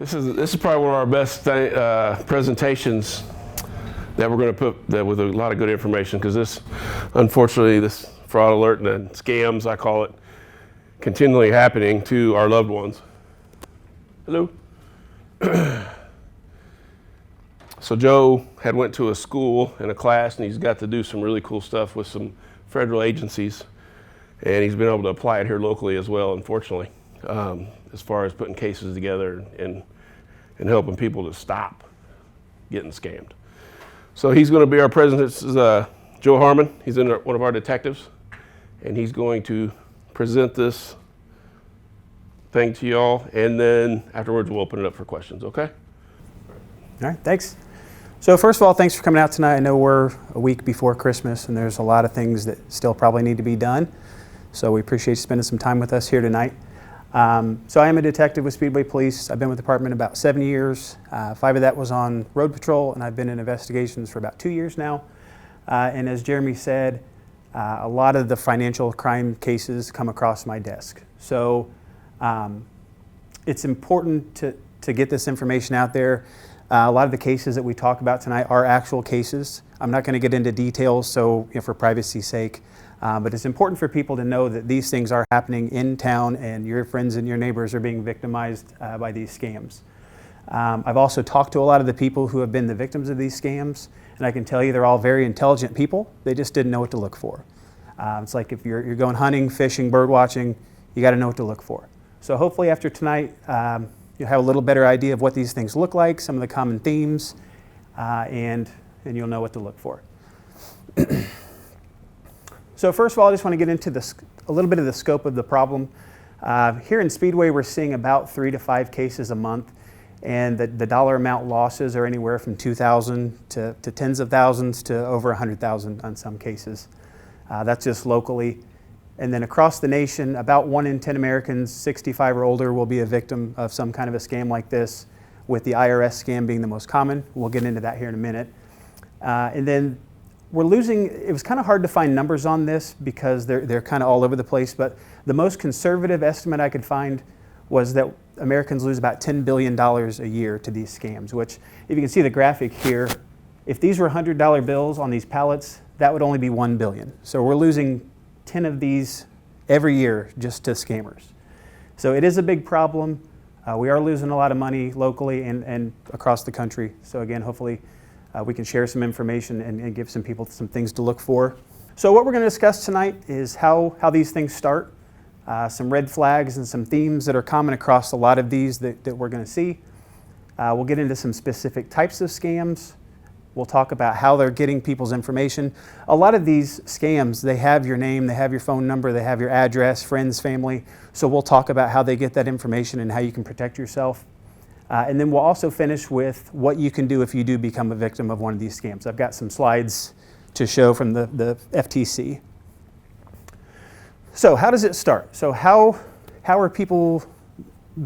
This is probably one of our best presentations that we're going to put with a lot of good information, because unfortunately, this fraud alert and scams, I call it, continually happening to our loved ones. Hello. So Joe had went to a school and a class, and he's got to do some really cool stuff with some federal agencies, and he's been able to apply it here locally as well, unfortunately, as far as putting cases together and helping people to stop getting scammed. So he's going to be our president. This is Joe Harmon. He's one of our detectives, and he's going to present this thing to y'all, and then afterwards we'll open it up for questions, okay? All right, thanks. So first of all, thanks for coming out tonight. I know we're a week before Christmas, and there's a lot of things that still probably need to be done. So we appreciate you spending some time with us here tonight. So I am a detective with Speedway Police. I've been with the department about 7 years. 5 of that was on road patrol, and I've been in investigations for about 2 years now. And as Jeremy said, a lot of the financial crime cases come across my desk. So it's important to get this information out there. A lot of the cases that we talk about tonight are actual cases. I'm not going to get into details, so for privacy's sake, but it's important for people to know that these things are happening in town, and your friends and your neighbors are being victimized by these scams. I've also talked to a lot of the people who have been the victims of these scams, and I can tell you they're all very intelligent people. They just didn't know what to look for. It's like if you're going hunting, fishing, bird watching, you got to know what to look for. So hopefully after tonight, you'll have a little better idea of what these things look like, some of the common themes, and you'll know what to look for. So first of all, I just want to get into a little bit of the scope of the problem. Here in Speedway, we're seeing about 3 to 5 cases a month, and the dollar amount losses are anywhere from $2,000 to tens of thousands to over $100,000 on some cases. That's just locally. And then across the nation, about 1 in 10 Americans 65 or older will be a victim of some kind of a scam like this, with the IRS scam being the most common. We'll get into that here in a minute. And then it was kind of hard to find numbers on this because they're kind of all over the place, but the most conservative estimate I could find was that Americans lose about $10 billion a year to these scams, which, if you can see the graphic here, if these were $100 bills on these pallets, that would only be $1 billion. So we're losing 10 of these every year just to scammers. So it is a big problem. We are losing a lot of money locally and across the country. So again, hopefully we can share some information and give some people some things to look for. So what we're going to discuss tonight is how these things start, some red flags and some themes that are common across a lot of these that we're going to see. We'll get into some specific types of scams. We'll talk about how they're getting people's information. A lot of these scams, they have your name, they have your phone number, they have your address, friends, family. So we'll talk about how they get that information and how you can protect yourself. And then we'll also finish with what you can do if you do become a victim of one of these scams. I've got some slides to show from the FTC. So how does it start? So how are people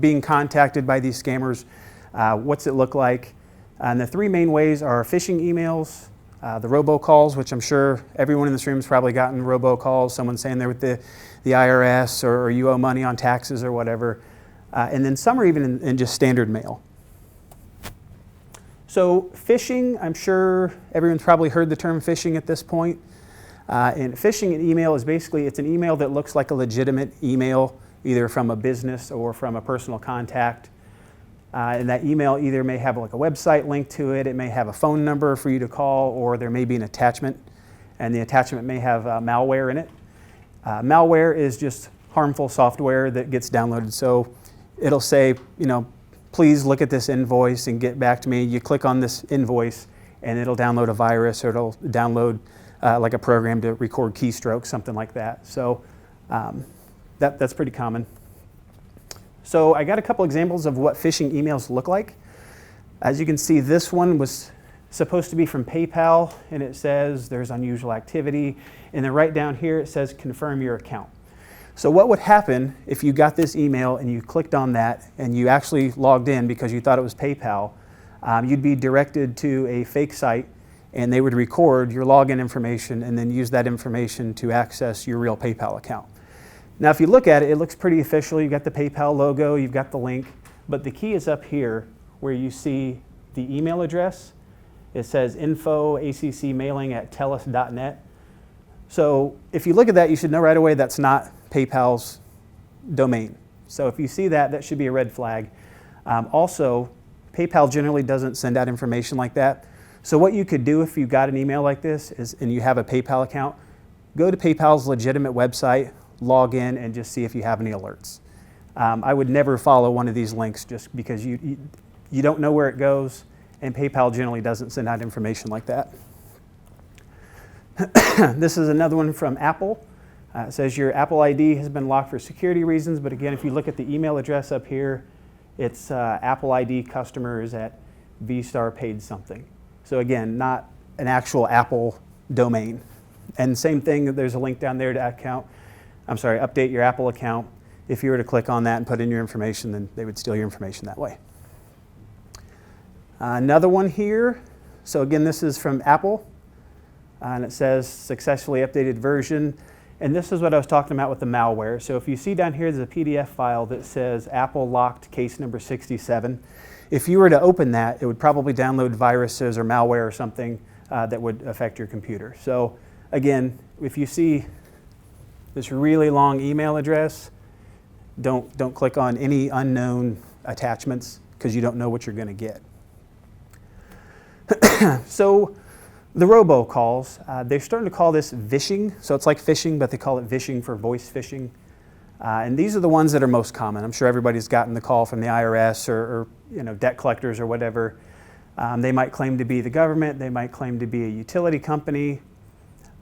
being contacted by these scammers? What's it look like? And the 3 main ways are phishing emails, the robocalls, which I'm sure everyone in this room has probably gotten robocalls, someone saying they're with the IRS or you owe money on taxes or whatever. And then some are even in just standard mail. So phishing, I'm sure everyone's probably heard the term phishing at this point. And phishing an email is basically, it's an email that looks like a legitimate email, either from a business or from a personal contact. And that email either may have like a website link to it, it may have a phone number for you to call, or there may be an attachment, and the attachment may have malware in it. Malware is just harmful software that gets downloaded. So it'll say, please look at this invoice and get back to me. You click on this invoice and it'll download a virus, or it'll download like a program to record keystrokes, something like that. So that's pretty common. So I got a couple examples of what phishing emails look like. As you can see, this one was supposed to be from PayPal, and it says there's unusual activity. And then right down here it says confirm your account. So what would happen if you got this email and you clicked on that and you actually logged in because you thought it was PayPal? You'd be directed to a fake site, and they would record your login information and then use that information to access your real PayPal account. Now, if you look at it, it looks pretty official. You've got the PayPal logo, you've got the link, But the key is up here where you see the email address. It says info@accmailing@telus.net. So if you look at that, you should know right away that's not PayPal's domain. So if you see that, that should be a red flag. Also, PayPal generally doesn't send out information like that. So what you could do if you got an email like this and you have a PayPal account, go to PayPal's legitimate website, log in, and just see if you have any alerts. I would never follow one of these links just because you don't know where it goes, and PayPal generally doesn't send out information like that. This is another one from Apple. It says your Apple ID has been locked for security reasons, but again, if you look at the email address up here, it's Apple ID customers at VStar paid something. So again, not an actual Apple domain. And same thing, there's a link down there to update your Apple account. If you were to click on that and put in your information, then they would steal your information that way. Another one here. So again, this is from Apple, and it says successfully updated version. And this is what I was talking about with the malware. So if you see down here, there's a PDF file that says Apple locked case number 67. If you were to open that, it would probably download viruses or malware or something that would affect your computer. So again, if you see this really long email address, don't click on any unknown attachments because you don't know what you're going to get. So the robocalls, they're starting to call this vishing. So it's like phishing, but they call it vishing for voice phishing. And these are the ones that are most common. I'm sure everybody's gotten the call from the IRS or debt collectors or whatever. They might claim to be the government. They might claim to be a utility company.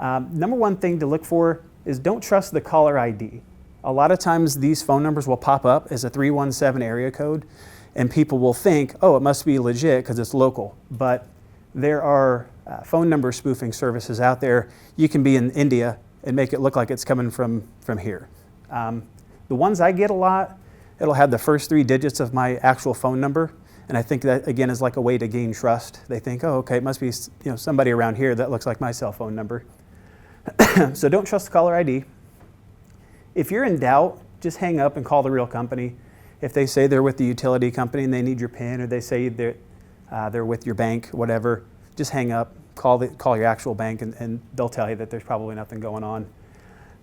Number one thing to look for is don't trust the caller ID. A lot of times these phone numbers will pop up as a 317 area code, and people will think, oh, it must be legit because it's local. But there are phone number spoofing services out there. You can be in India and make it look like it's coming from here. The ones I get a lot, it'll have the first 3 digits of my actual phone number, and I think that again is like a way to gain trust. They think, oh, okay, it must be somebody around here that looks like my cell phone number. So don't trust the caller ID. If you're in doubt, just hang up and call the real company. If they say they're with the utility company and they need your PIN, or they say they're with your bank, whatever, just hang up, call your actual bank, and they'll tell you that there's probably nothing going on.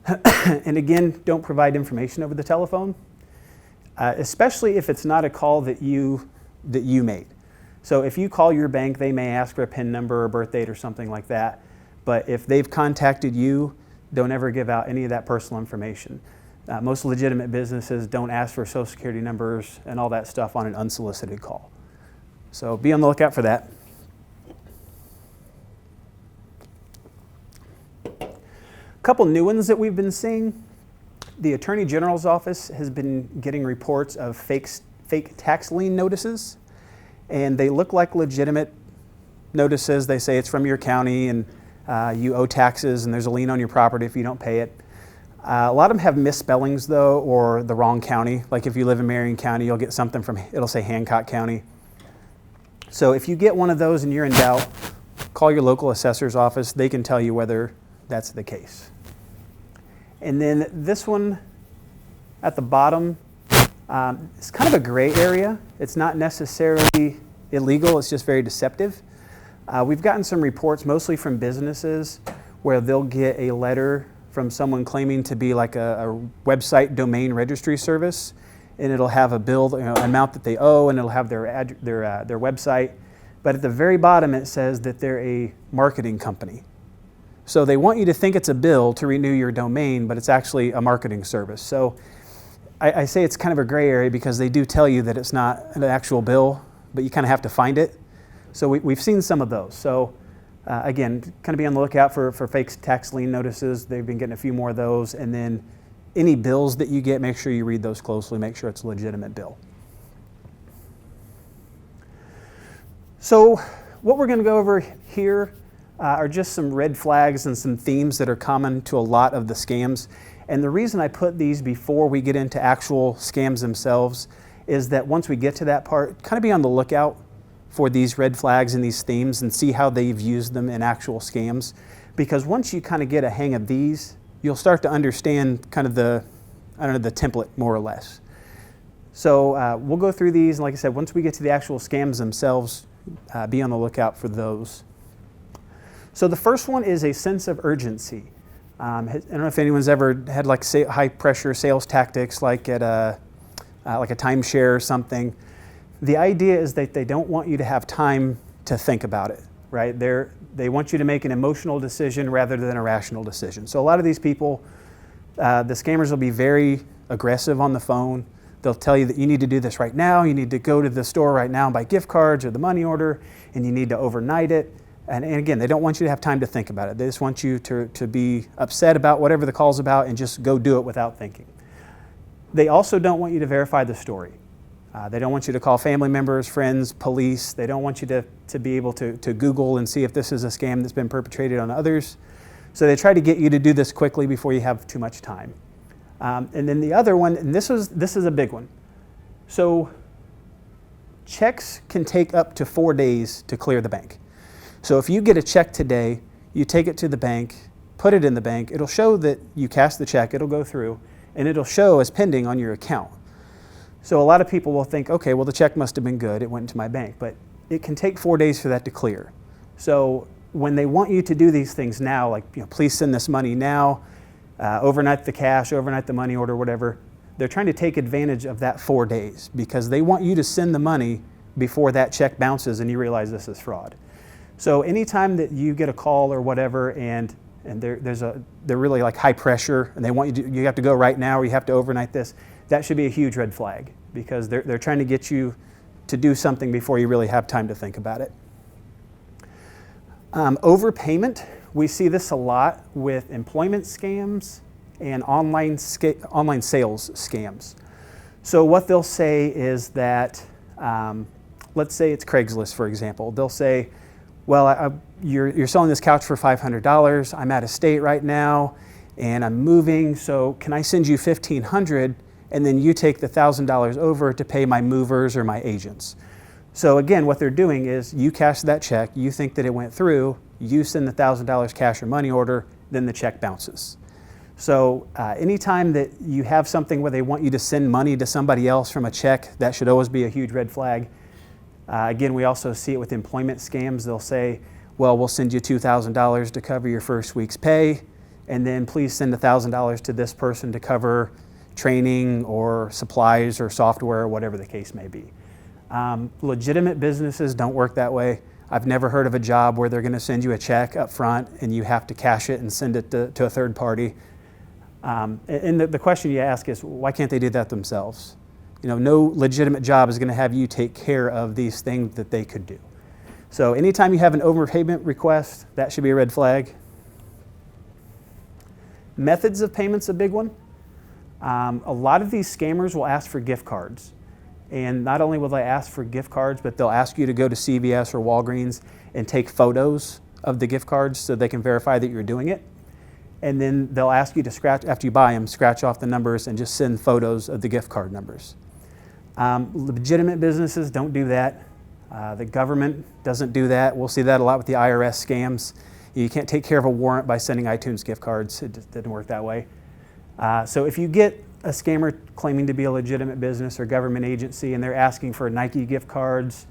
And again, don't provide information over the telephone, especially if it's not a call that you made. So if you call your bank, they may ask for a PIN number or birth date or something like that. But if they've contacted you, don't ever give out any of that personal information. Most legitimate businesses don't ask for social security numbers and all that stuff on an unsolicited call. So be on the lookout for that. A couple new ones that we've been seeing. The Attorney General's office has been getting reports of fake tax lien notices, and they look like legitimate notices. They say it's from your county and you owe taxes and there's a lien on your property if you don't pay it. A lot of them have misspellings though, or the wrong county. Like if you live in Marion County, you'll get something it'll say Hancock County. So if you get one of those and you're in doubt, call your local assessor's office. They can tell you whether that's the case. And then this one at the bottom, it's kind of a gray area. It's not necessarily illegal, it's just very deceptive. We've gotten some reports, mostly from businesses, where they'll get a letter from someone claiming to be like a website domain registry service, and it'll have a bill, amount that they owe, and it'll have their website. But at the very bottom, it says that they're a marketing company. So they want you to think it's a bill to renew your domain, but it's actually a marketing service. So I say it's kind of a gray area because they do tell you that it's not an actual bill, but you kind of have to find it. So we've seen some of those. So again, kind of be on the lookout for fake tax lien notices. They've been getting a few more of those. And then any bills that you get, make sure you read those closely. Make sure it's a legitimate bill. So what we're going to go over here are just some red flags and some themes that are common to a lot of the scams. And the reason I put these before we get into actual scams themselves is that once we get to that part, kind of be on the lookout for these red flags and these themes and see how they've used them in actual scams. Because once you kind of get a hang of these, you'll start to understand kind of the template more or less. So we'll go through these, and like I said, once we get to the actual scams themselves, be on the lookout for those. So the first one is a sense of urgency. I don't know if anyone's ever had like high pressure sales tactics like at a timeshare or something. The idea is that they don't want you to have time to think about it, right? They want you to make an emotional decision rather than a rational decision. So a lot of these people, the scammers will be very aggressive on the phone. They'll tell you that you need to do this right now, you need to go to the store right now and buy gift cards or the money order, and you need to overnight it. And again, they don't want you to have time to think about it. They just want you to be upset about whatever the call's about and just go do it without thinking. They also don't want you to verify the story. They don't want you to call family members, friends, police. They don't want you to be able to Google and see if this is a scam that's been perpetrated on others. So they try to get you to do this quickly before you have too much time. And then the other one, and this is a big one. So checks can take up to 4 days to clear the bank. So if you get a check today, you take it to the bank, put it in the bank, it'll show that you cashed the check, it'll go through, and it'll show as pending on your account. So a lot of people will think, okay, well the check must have been good, it went into my bank, but it can take 4 days for that to clear. So when they want you to do these things now, like please send this money now, overnight the cash, overnight the money order, whatever, they're trying to take advantage of that 4 days because they want you to send the money before that check bounces and you realize this is fraud. So anytime that you get a call or whatever and they're really like high pressure and they want you have to go right now or you have to overnight this, that should be a huge red flag because they're trying to get you to do something before you really have time to think about it. Overpayment, we see this a lot with employment scams and online sales scams. So what they'll say is that, let's say it's Craigslist, for example. They'll say, well, you're selling this couch for $500. I'm out of state right now, and I'm moving. So can I send you $1,500, and then you take the $1,000 over to pay my movers or my agents? So again, what they're doing is you cash that check. You think that it went through. You send the $1,000 cash or money order. Then the check bounces. So anytime that you have something where they want you to send money to somebody else from a check, that should always be a huge red flag. Again, we also see it with employment scams. They'll say, well, we'll send you $2,000 to cover your first week's pay, and then please send $1,000 to this person to cover training or supplies or software or whatever the case may be. Legitimate businesses don't work that way. I've never heard of a job where they're going to send you a check up front and you have to cash it and send it to a third party. And the question you ask is, why can't they do that themselves? No legitimate job is going to have you take care of these things that they could do. So anytime you have an overpayment request, that should be a red flag. Methods of payment's a big one. A lot of these scammers will ask for gift cards. And not only will they ask for gift cards, but they'll ask you to go to CVS or Walgreens and take photos of the gift cards so they can verify that you're doing it. And then they'll ask you to scratch, after you buy them, scratch off the numbers and just send photos of the gift card numbers. Legitimate businesses don't do that. The government doesn't do that. We'll see that a lot with the IRS scams. You can't take care of a warrant by sending iTunes gift cards. It just didn't work that way. So if you get a scammer claiming to be a legitimate business or government agency and they're asking for Nike gift cards,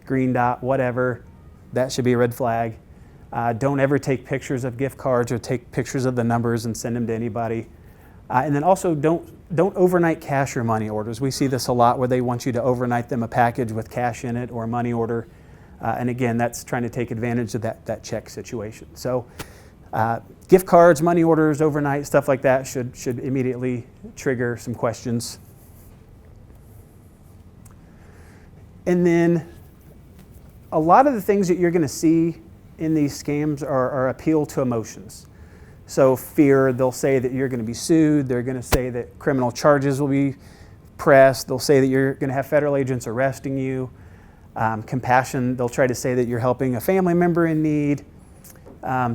Green Dot, whatever, that should be a red flag. Don't ever take pictures of gift cards or take pictures of the numbers and send them to anybody. And then also don't overnight cash or money orders. We see this a lot where they want you to overnight them a package with cash in it or a money order. And again, that's trying to take advantage of that check situation. So gift cards, money orders, overnight, stuff like that should immediately trigger some questions. And then a lot of the things that you're going to see in these scams are appeal to emotions. So fear, they'll say that you're going to be sued. They're going to say that criminal charges will be pressed. They'll say that you're going to have federal agents arresting you. Compassion, they'll try to say that you're helping a family member in need.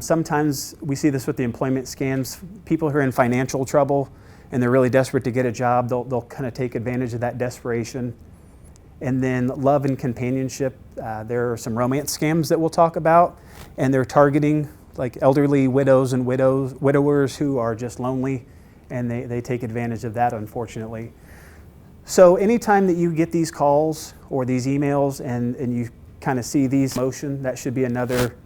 Sometimes we see this with the employment scams. People who are in financial trouble and they're really desperate to get a job, they'll kind of take advantage of that desperation. And then love and companionship, there are some romance scams that we'll talk about, and they're targeting like elderly widows and widowers who are just lonely, and they take advantage of that, unfortunately. So anytime that you get these calls or these emails and you kind of see these in motion, that should be another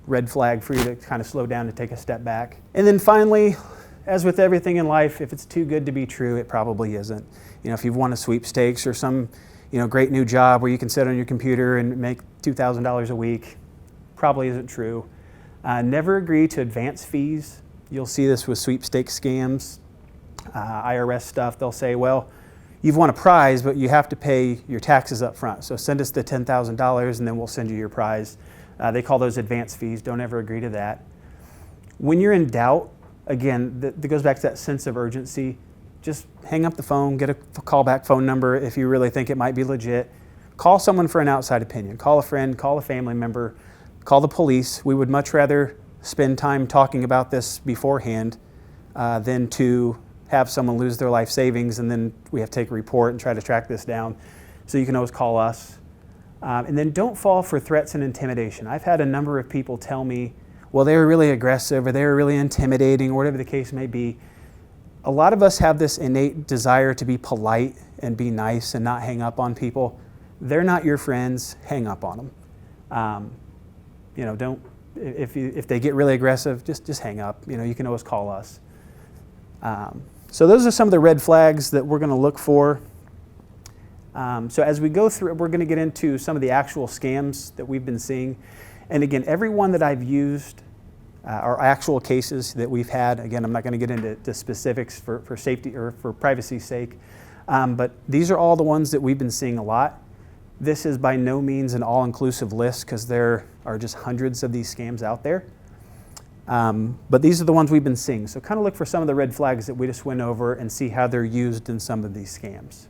red flag for you to kind of slow down and take a step back. And then finally, as with everything in life, if it's too good to be true, it probably isn't. You know, if you've won a sweepstakes or some, great new job where you can sit on your computer and make $2,000 a week, probably isn't true. Never agree to advance fees. You'll see this with sweepstakes scams, IRS stuff. They'll say, well, you've won a prize, but you have to pay your taxes up front. So send us the $10,000 and then we'll send you your prize. They call those advance fees. Don't ever agree to that. When you're in doubt, again, that goes back to that sense of urgency. Just hang up the phone, get a callback phone number if you really think it might be legit. Call someone for an outside opinion. Call a friend, call a family member, call the police. We would much rather spend time talking about this beforehand than to have someone lose their life savings and then we have to take a report and try to track this down. So you can always call us. And then don't fall for threats and intimidation. I've had a number of people tell me, well, they were really aggressive or they were really intimidating or whatever the case may be. A lot of us have this innate desire to be polite and be nice and not hang up on people. They're not your friends, hang up on them. Don't, if they get really aggressive, just hang up. You can always call us. So those are some of the red flags that we're going to look for. So as we go through, we're going to get into some of the actual scams that we've been seeing. And again, every one that I've used are actual cases that we've had. Again, I'm not going to get into specifics for safety or for privacy's sake. But these are all the ones that we've been seeing a lot. This is by no means an all-inclusive list because there are just hundreds of these scams out there. But these are the ones we've been seeing. So kind of look for some of the red flags that we just went over and see how they're used in some of these scams.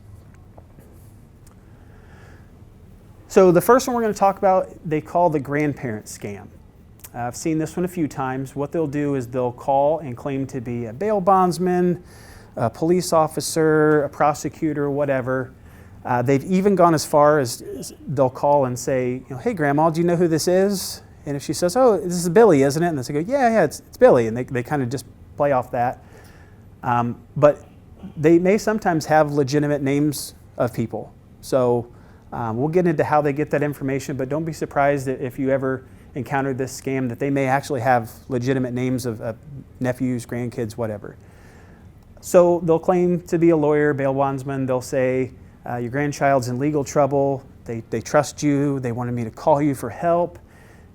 So the first one we're going to talk about, they call the grandparent scam. I've seen this one a few times. What they'll do is they'll call and claim to be a bail bondsman, a police officer, a prosecutor, whatever. They've even gone as far as they'll call and say, hey, Grandma, do you know who this is? And if she says, oh, this is Billy, isn't it? And they go, yeah, it's Billy. And they kind of just play off that. But they may sometimes have legitimate names of people. So we'll get into how they get that information, but don't be surprised if you ever encounter this scam that they may actually have legitimate names of nephews, grandkids, whatever. So they'll claim to be a lawyer, bail bondsman. They'll say, your grandchild's in legal trouble. They trust you. They wanted me to call you for help.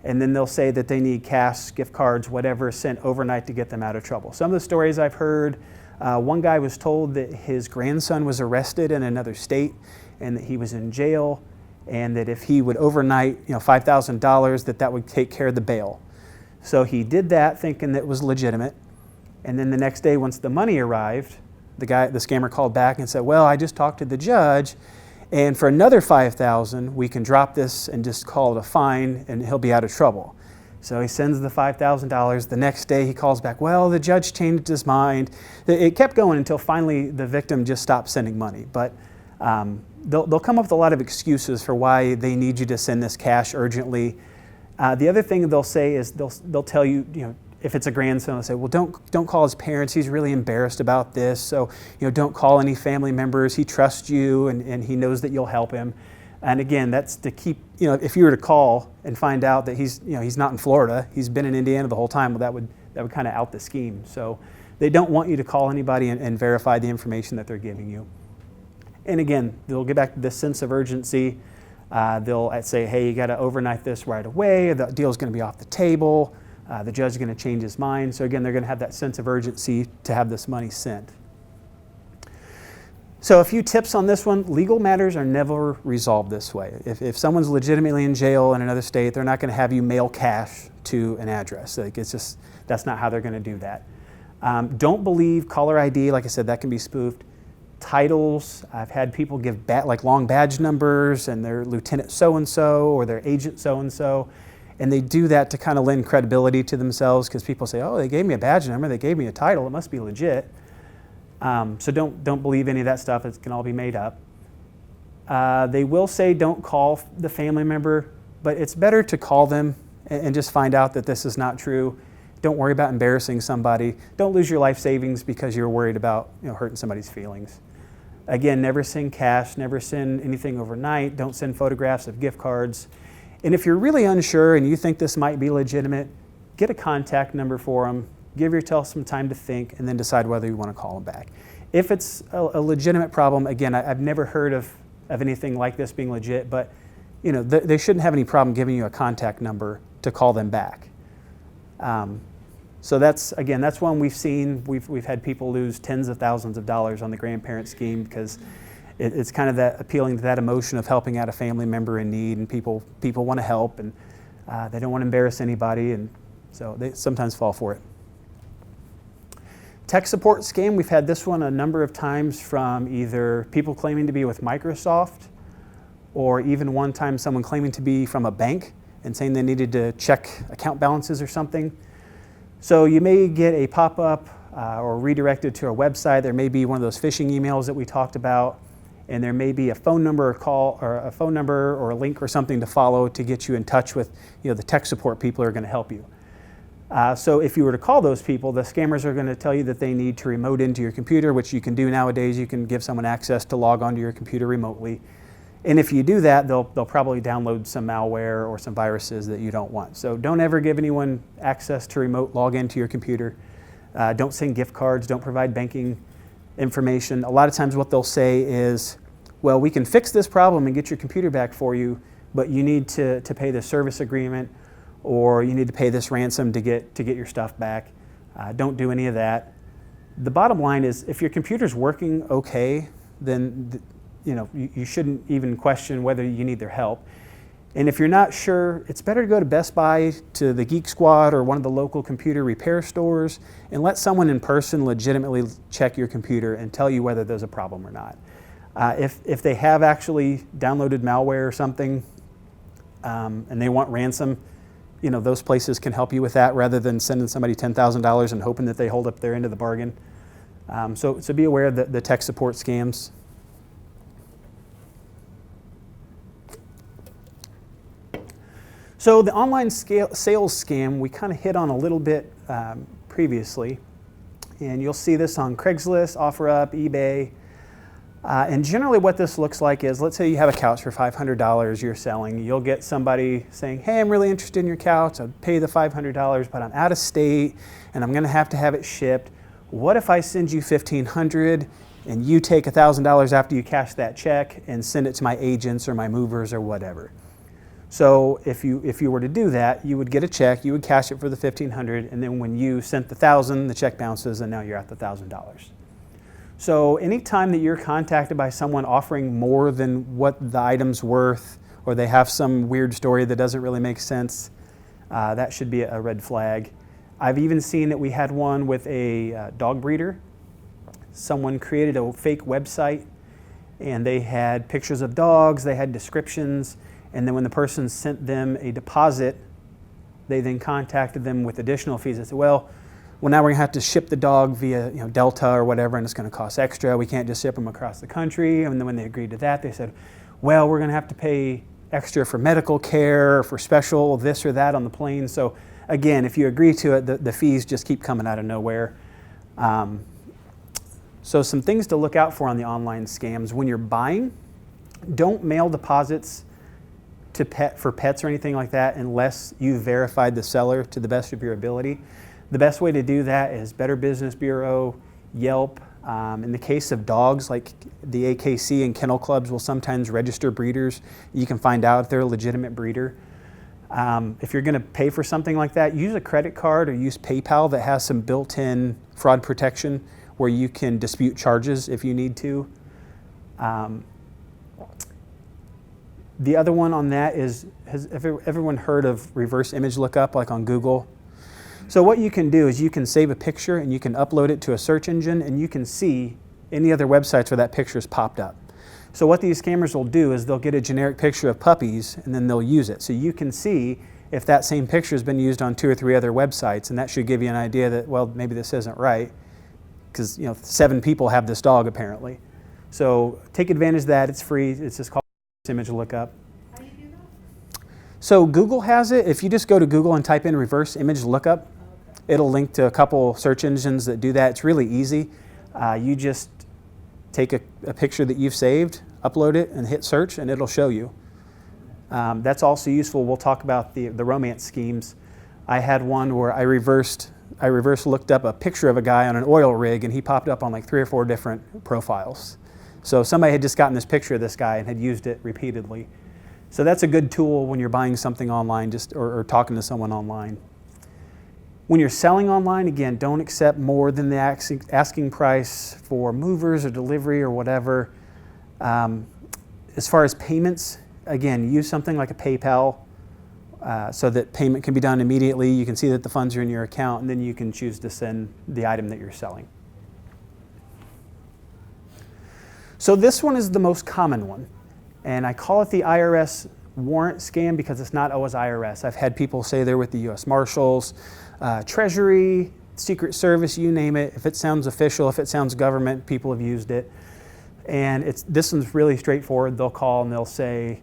And then they'll say that they need cash, gift cards, whatever, sent overnight to get them out of trouble. Some of the stories I've heard, one guy was told that his grandson was arrested in another state and that he was in jail, and that if he would overnight $5,000, that would take care of the bail. So he did that thinking that it was legitimate. And then the next day, once the money arrived, the scammer called back and said, well, I just talked to the judge, and for another $5,000, we can drop this and just call it a fine, and he'll be out of trouble. So he sends the $5,000. The next day, he calls back, well, the judge changed his mind. It kept going until finally the victim just stopped sending money. But they'll come up with a lot of excuses for why they need you to send this cash urgently. The other thing they'll say is they'll tell you, if it's a grandson, they'll say, well, don't call his parents. He's really embarrassed about this. So, don't call any family members. He trusts you and he knows that you'll help him. And again, that's to keep, if you were to call and find out that he's not in Florida, he's been in Indiana the whole time, well, that would kind of out the scheme. So they don't want you to call anybody and verify the information that they're giving you. And again, they'll get back to this sense of urgency. They'll say, hey, you got to overnight this right away. The deal's going to be off the table. The judge is going to change his mind. So again, they're going to have that sense of urgency to have this money sent. So a few tips on this one. Legal matters are never resolved this way. If someone's legitimately in jail in another state, they're not going to have you mail cash to an address. That's not how they're going to do that. Don't believe caller ID. Like I said, that can be spoofed. Titles. I've had people give long badge numbers and they're Lieutenant so-and-so or they're Agent so-and-so. And they do that to kind of lend credibility to themselves because people say, oh, they gave me a badge number, they gave me a title, it must be legit. So don't believe any of that stuff. It can all be made up. They will say don't call the family member, but it's better to call them and just find out that this is not true. Don't worry about embarrassing somebody. Don't lose your life savings because you're worried about hurting somebody's feelings. Again, never send cash, never send anything overnight, don't send photographs of gift cards. And if you're really unsure and you think this might be legitimate, get a contact number for them, give yourself some time to think, and then decide whether you want to call them back. If it's a legitimate problem, again, I've never heard of anything like this being legit, but you know, they shouldn't have any problem giving you a contact number to call them back. So that's one we've seen. We've had people lose tens of thousands of dollars on the grandparent scheme because it's kind of that appealing to that emotion of helping out a family member in need, and people want to help, and they don't want to embarrass anybody, and so they sometimes fall for it. Tech support scam, we've had this one a number of times from either people claiming to be with Microsoft, or even one time someone claiming to be from a bank and saying they needed to check account balances or something. So you may get a pop-up or redirected to a website. There may be one of those phishing emails that we talked about, and there may be a phone number or a link or something to follow to get you in touch with, you know, the tech support people who are going to help you. So if you were to call those people, the scammers are going to tell you that they need to remote into your computer, which you can do nowadays. You can give someone access to log onto your computer remotely. And if you do that, they'll probably download some malware or some viruses that you don't want. So don't ever give anyone access to remote log into your computer. Don't send gift cards. Don't provide banking information. A lot of times what they'll say is, well, we can fix this problem and get your computer back for you, but you need to pay the service agreement, or you need to pay this ransom to get your stuff back. Don't do any of that. The bottom line is, if your computer's working okay, then you know, you shouldn't even question whether you need their help. And if you're not sure, it's better to go to Best Buy, to the Geek Squad, or one of the local computer repair stores, and let someone in person legitimately check your computer and tell you whether there's a problem or not. If they have actually downloaded malware or something, and they want ransom, you know, those places can help you with that rather than sending somebody $10,000 and hoping that they hold up their end of the bargain. So be aware of the tech support scams. So the online sales scam, we kind of hit on a little bit previously, and you'll see this on Craigslist, OfferUp, eBay. And generally what this looks like is, let's say you have a couch for $500 you're selling. You'll get somebody saying, hey, I'm really interested in your couch. I'll pay the $500, but I'm out of state and I'm gonna have to have it shipped. What if I send you $1,500 and you take $1,000 after you cash that check and send it to my agents or my movers or whatever? So if you were to do that, you would get a check, you would cash it for the $1,500, and then when you sent the $1,000, the check bounces and now you're at the $1,000. So anytime that you're contacted by someone offering more than what the item's worth, or they have some weird story that doesn't really make sense, that should be a red flag. I've even seen that we had one with a dog breeder. Someone created a fake website, and they had pictures of dogs, they had descriptions, and then when the person sent them a deposit, they then contacted them with additional fees. They said, well, now we're gonna have to ship the dog via Delta or whatever, and it's gonna cost extra. We can't just ship them across the country. And then when they agreed to that, they said, well, we're gonna have to pay extra for medical care, or for special this or that on the plane. So again, if you agree to it, the fees just keep coming out of nowhere. So some things to look out for on the online scams. When you're buying, don't mail deposits for pets or anything like that unless you've verified the seller to the best of your ability. The best way to do that is Better Business Bureau, Yelp. In the case of dogs, like the AKC and kennel clubs will sometimes register breeders. You can find out if they're a legitimate breeder. If you're going to pay for something like that, use a credit card or use PayPal that has some built-in fraud protection where you can dispute charges if you need to. The other one on that is, has everyone heard of reverse image lookup, like on Google? So what you can do is you can save a picture and you can upload it to a search engine, and you can see any other websites where that picture's popped up. So what these scammers will do is they'll get a generic picture of puppies and then they'll use it. So you can see if that same picture has been used on 2 or 3 other websites, and that should give you an idea that, well, maybe this isn't right, because 7 people have this dog apparently. So take advantage of that. It's free. It's just called image lookup. How do you do that? So Google has it. If you just go to Google and type in reverse image lookup, it'll link to a couple search engines that do that. It's really easy. You just take a picture that you've saved, upload it, and hit search, and it'll show you. That's also useful. We'll talk about the romance schemes. I had one where I reverse looked up a picture of a guy on an oil rig, and he popped up on like 3 or 4 different profiles. So somebody had just gotten this picture of this guy and had used it repeatedly. So that's a good tool when you're buying something online, or talking to someone online. When you're selling online, again, don't accept more than the asking price for movers or delivery or whatever. As far as payments, again, use something like a PayPal so that payment can be done immediately. You can see that the funds are in your account, and then you can choose to send the item that you're selling. So this one is the most common one, and I call it the IRS warrant scam because it's not always IRS. I've had people say they're with the U.S. Marshals, Treasury, Secret Service, you name it. If it sounds official, if it sounds government, people have used it. And this one's really straightforward. They'll call and they'll say,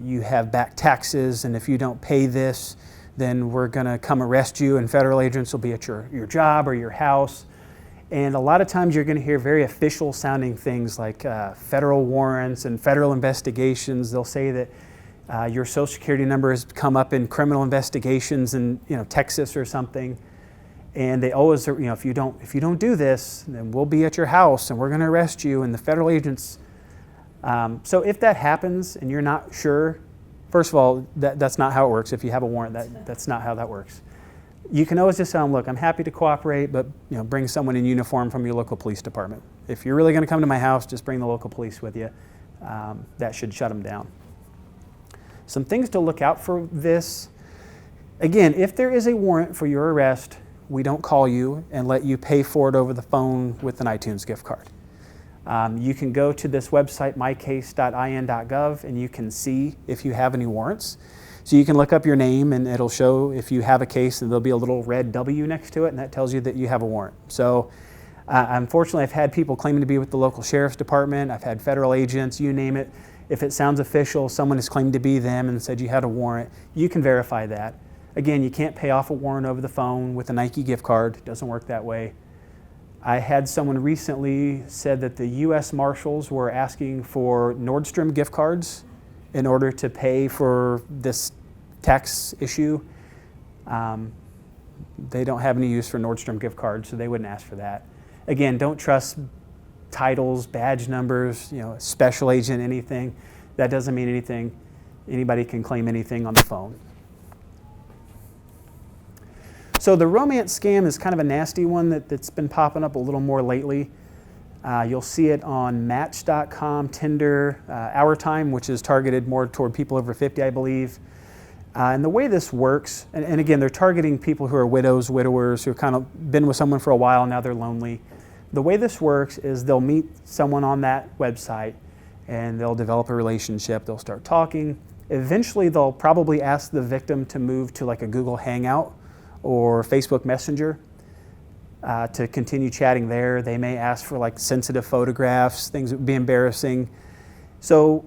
you have back taxes, and if you don't pay this, then we're going to come arrest you, and federal agents will be at your job or your house. And a lot of times you're going to hear very official sounding things like federal warrants and federal investigations. They'll say that your social security number has come up in criminal investigations in Texas or something. And they always, if you don't do this, then we'll be at your house and we're going to arrest you, and the federal agents. So if that happens and you're not sure, first of all, that's not how it works. If you have a warrant, that's not how that works. You can always just tell them, look, I'm happy to cooperate, but bring someone in uniform from your local police department. If you're really going to come to my house, just bring the local police with you. That should shut them down. Some things to look out for this. Again, if there is a warrant for your arrest, we don't call you and let you pay for it over the phone with an iTunes gift card. You can go to this website, mycase.in.gov, and you can see if you have any warrants. So you can look up your name and it'll show if you have a case, and there'll be a little red W next to it, and that tells you that you have a warrant. So unfortunately, I've had people claiming to be with the local sheriff's department. I've had federal agents, you name it. If it sounds official, someone has claimed to be them and said you had a warrant, you can verify that. Again, you can't pay off a warrant over the phone with a Nike gift card. It doesn't work that way. I had someone recently said that the U.S. Marshals were asking for Nordstrom gift cards in order to pay for this tax issue. They don't have any use for Nordstrom gift cards, so they wouldn't ask for that. Again, don't trust titles, badge numbers, special agent, anything. That doesn't mean anything. Anybody can claim anything on the phone. So the romance scam is kind of a nasty one that's been popping up a little more lately. You'll see it on Match.com, Tinder, Our Time, which is targeted more toward people over 50, I believe. And the way this works, and again, they're targeting people who are widows, widowers, who have kind of been with someone for a while, now they're lonely. The way this works is they'll meet someone on that website and they'll develop a relationship, they'll start talking. Eventually, they'll probably ask the victim to move to like a Google Hangout or Facebook Messenger to continue chatting there. They may ask for like sensitive photographs, things that would be embarrassing. So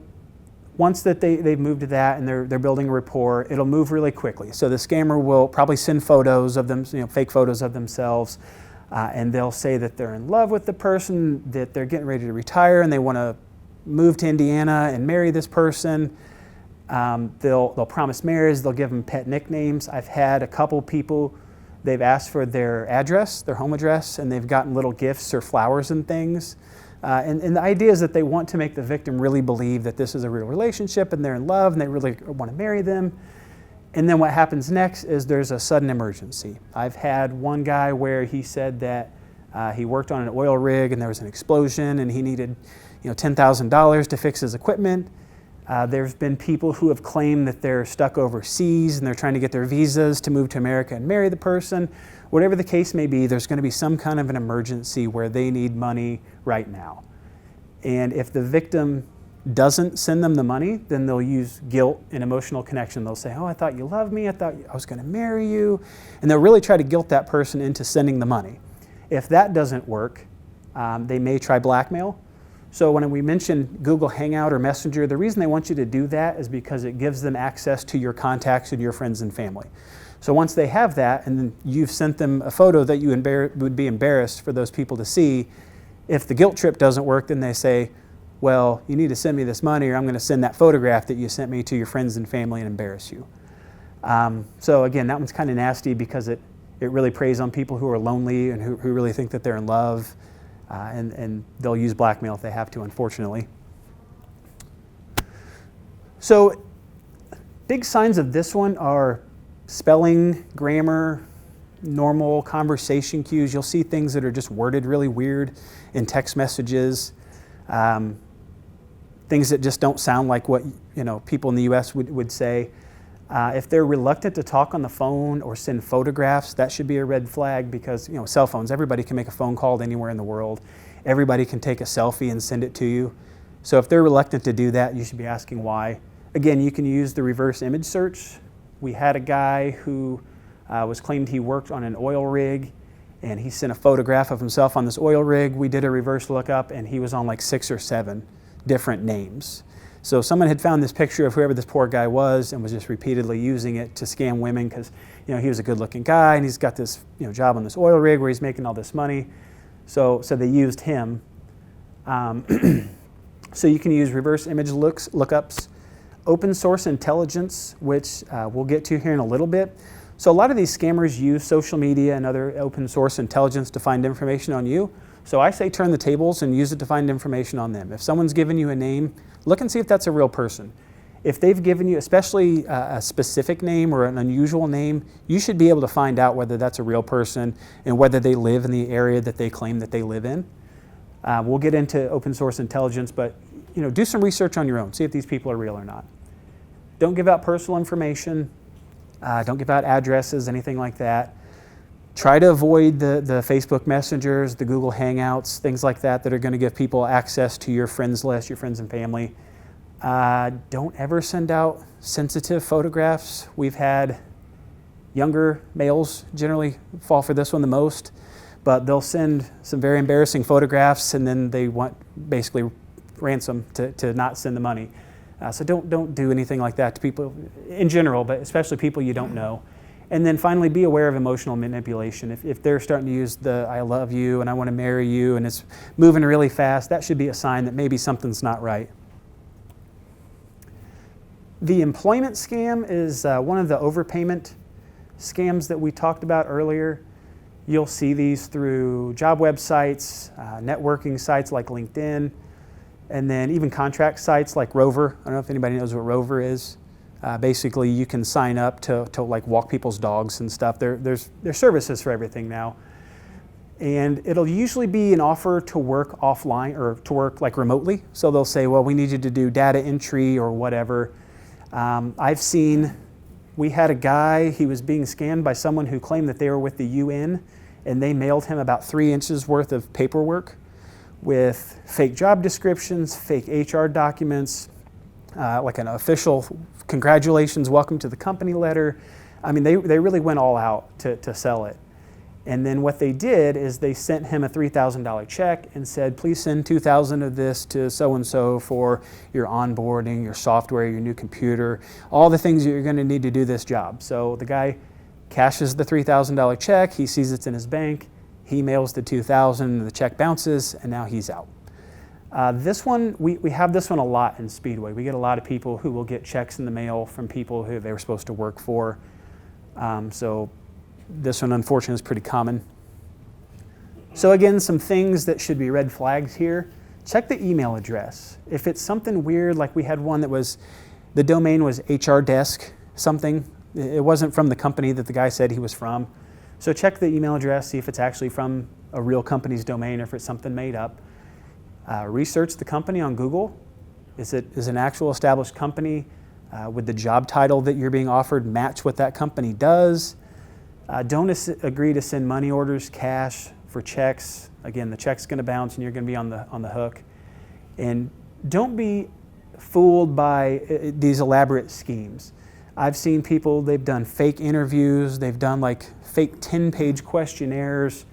once that they've moved to that and they're building a rapport, it'll move really quickly. So the scammer will probably send photos of them, fake photos of themselves, and they'll say that they're in love with the person, that they're getting ready to retire and they want to move to Indiana and marry this person. They'll promise marriage, they'll give them pet nicknames. I've had a couple people, they've asked for their address, their home address, and they've gotten little gifts or flowers and things. And the idea is that they want to make the victim really believe that this is a real relationship and they're in love and they really want to marry them. And then what happens next is there's a sudden emergency. I've had one guy where he said that he worked on an oil rig and there was an explosion and he needed $10,000 to fix his equipment. There's been people who have claimed that they're stuck overseas and they're trying to get their visas to move to America and marry the person. Whatever the case may be, there's going to be some kind of an emergency where they need money right now. And if the victim doesn't send them the money, then they'll use guilt and emotional connection. They'll say, oh, I thought you loved me. I thought I was going to marry you. And they'll really try to guilt that person into sending the money. If that doesn't work, they may try blackmail. So when we mention Google Hangout or Messenger, the reason they want you to do that is because it gives them access to your contacts and your friends and family. So once they have that and then you've sent them a photo that you would be embarrassed for those people to see, If the guilt trip doesn't work, then they say, well, you need to send me this money or I'm going to send that photograph that you sent me to your friends and family and embarrass you. So again, that one's kind of nasty because it really preys on people who are lonely and who really think that they're in love, and they'll use blackmail if they have to, unfortunately. So big signs of this one are spelling, grammar, normal conversation cues. You'll see things that are just worded really weird in text messages. Things that just don't sound like what people in the U.S. would say. If they're reluctant to talk on the phone or send photographs, that should be a red flag because cell phones, everybody can make a phone call to anywhere in the world. Everybody can take a selfie and send it to you. So if they're reluctant to do that, you should be asking why. Again, you can use the reverse image search. We had a guy who was claimed he worked on an oil rig, and he sent a photograph of himself on this oil rig. We did a reverse lookup, and he was on like 6 or 7 different names. So someone had found this picture of whoever this poor guy was and was just repeatedly using it to scam women because he was a good-looking guy and he's got this job on this oil rig where he's making all this money. So they used him. So you can use reverse image lookups, open source intelligence, which we'll get to here in a little bit. So a lot of these scammers use social media and other open source intelligence to find information on you. So I say turn the tables and use it to find information on them. If someone's given you a name, look and see if that's a real person. If they've given you, especially a specific name or an unusual name, you should be able to find out whether that's a real person and whether they live in the area that they claim that they live in. We'll get into open source intelligence, but do some research on your own. See if these people are real or not. Don't give out personal information. Don't give out addresses, anything like that. Try to avoid the Facebook messengers, the Google Hangouts, things like that are going to give people access to your friends list, your friends and family. Don't ever send out sensitive photographs. We've had younger males generally fall for this one the most, but they'll send some very embarrassing photographs and then they want basically ransom to not send the money. So don't do anything like that to people in general, but especially people you don't know. And then finally, be aware of emotional manipulation. If they're starting to use the I love you and I want to marry you and it's moving really fast, that should be a sign that maybe something's not right. The employment scam is one of the overpayment scams that we talked about earlier. You'll see these through job websites, networking sites like LinkedIn, and then even contract sites like Rover. I don't know if anybody knows what Rover is. Basically, you can sign up to like walk people's dogs and stuff. There's services for everything now. And it'll usually be an offer to work offline or to work like remotely. So they'll say, well, we need you to do data entry or whatever. We had a guy, he was being scammed by someone who claimed that they were with the UN, and they mailed him about 3 inches worth of paperwork with fake job descriptions, fake HR documents, like an official congratulations, welcome to the company letter. I mean, they really went all out to sell it. And then what they did is they sent him a $3,000 check and said, please send $2,000 of this to so-and-so for your onboarding, your software, your new computer, all the things that you're going to need to do this job. So the guy cashes the $3,000 check, he sees it's in his bank, he mails the $2,000, the check bounces, and now he's out. This one, we have this one a lot in Speedway. We get a lot of people who will get checks in the mail from people who they were supposed to work for. So this one, unfortunately, is pretty common. So again, some things that should be red flags here. Check the email address. If it's something weird, like we had one that was, the domain was HR desk something. It wasn't from the company that the guy said he was from. So check the email address, see if it's actually from a real company's domain or if it's something made up. Research the company on Google. Is an actual established company? Would the job title that you're being offered match what that company does? Don't agree to send money orders, cash, for checks. Again, the check's going to bounce and you're going to be on the hook. And don't be fooled by these elaborate schemes. I've seen people, they've done fake interviews, they've done like fake 10-page questionnaires.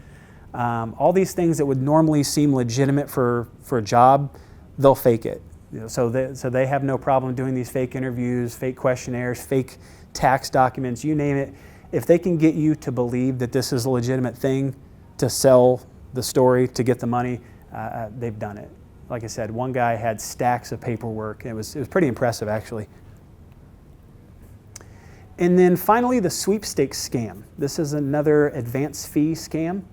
All these things that would normally seem legitimate for a job, they'll fake it. So they have no problem doing these fake interviews, fake questionnaires, fake tax documents, you name it. If they can get you to believe that this is a legitimate thing to sell the story, to get the money, they've done it. Like I said, one guy had stacks of paperwork. It was pretty impressive, actually. And then finally, the Sweepstakes Scam. This is another advance fee scam.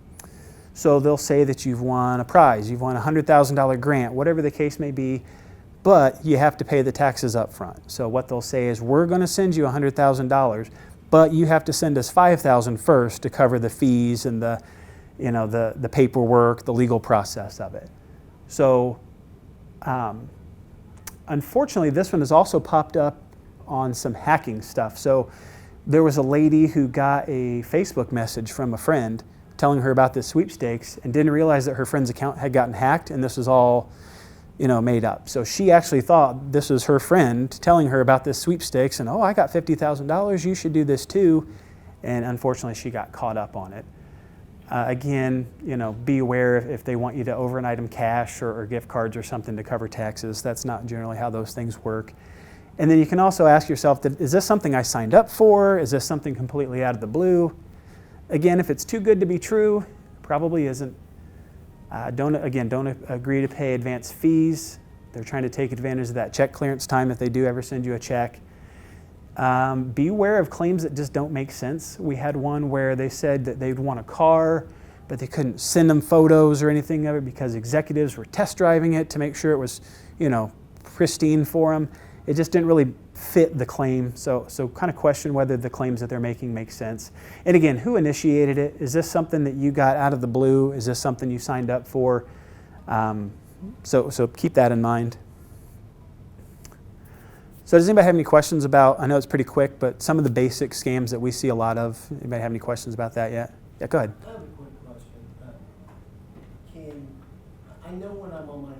So they'll say that you've won a prize, you've won a $100,000 grant, whatever the case may be, but you have to pay the taxes up front. So what they'll say is, we're going to send you $100,000, but you have to send us $5,000 first to cover the fees and the paperwork, the legal process of it. So unfortunately, this one has also popped up on some hacking stuff. So there was a lady who got a Facebook message from a friend telling her about this sweepstakes and didn't realize that her friend's account had gotten hacked, and this was all made up. So she actually thought this was her friend telling her about this sweepstakes and, oh, I got $50,000, you should do this too. And unfortunately, she got caught up on it. Again, be aware if they want you to overnight them cash or gift cards or something to cover taxes. That's not generally how those things work. And then you can also ask yourself, is this something I signed up for? Is this something completely out of the blue? Again, if it's too good to be true, probably isn't. Don't agree to pay advance fees. They're trying to take advantage of that check clearance time if they do ever send you a check. Be aware of claims that just don't make sense. We had one where they said that they'd want a car, but they couldn't send them photos or anything of it because executives were test driving it to make sure it was, pristine for them. It just didn't really fit the claim. So kind of question whether the claims that they're making make sense. And again, who initiated it? Is this something that you got out of the blue? Is this something you signed up for? So keep that in mind. So does anybody have any questions about, I know it's pretty quick, but some of the basic scams that we see a lot of? Anybody have any questions about that yet? Yeah, go ahead. I have a quick question. I know when I'm on my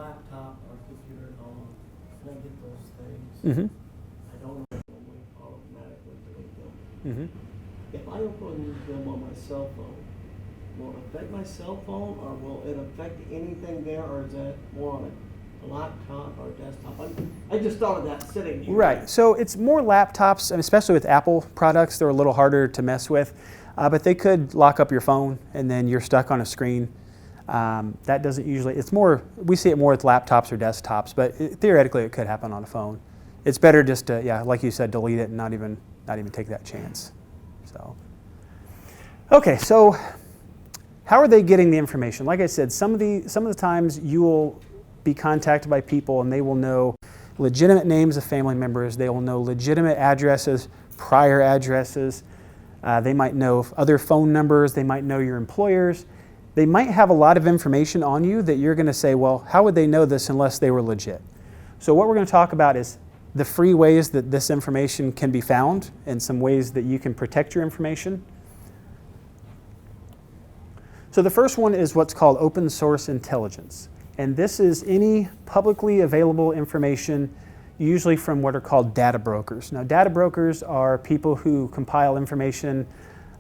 laptop or computer at home, and I get those things, Mm-hmm. I don't normally automatically delete them. Mm-hmm. If I open them on my cell phone, will it affect my cell phone, or will it affect anything there, or is that more on a laptop or desktop? I just thought of that sitting here. Right. So it's more laptops, and especially with Apple products, they're a little harder to mess with. But they could lock up your phone, and then you're stuck on a screen. That doesn't usually. It's more. We see it more with laptops or desktops, but theoretically, it could happen on a phone. It's better just to, like you said, delete it and not even take that chance. So. Okay. So, how are they getting the information? Like I said, some of the times you will be contacted by people and they will know legitimate names of family members. They will know legitimate addresses, prior addresses. They might know other phone numbers. They might know your employers. They might have a lot of information on you that you're going to say, well, how would they know this unless they were legit? So what we're going to talk about is the free ways that this information can be found and some ways that you can protect your information. So the first one is what's called open source intelligence. And this is any publicly available information, usually from what are called data brokers. Now, data brokers are people who compile information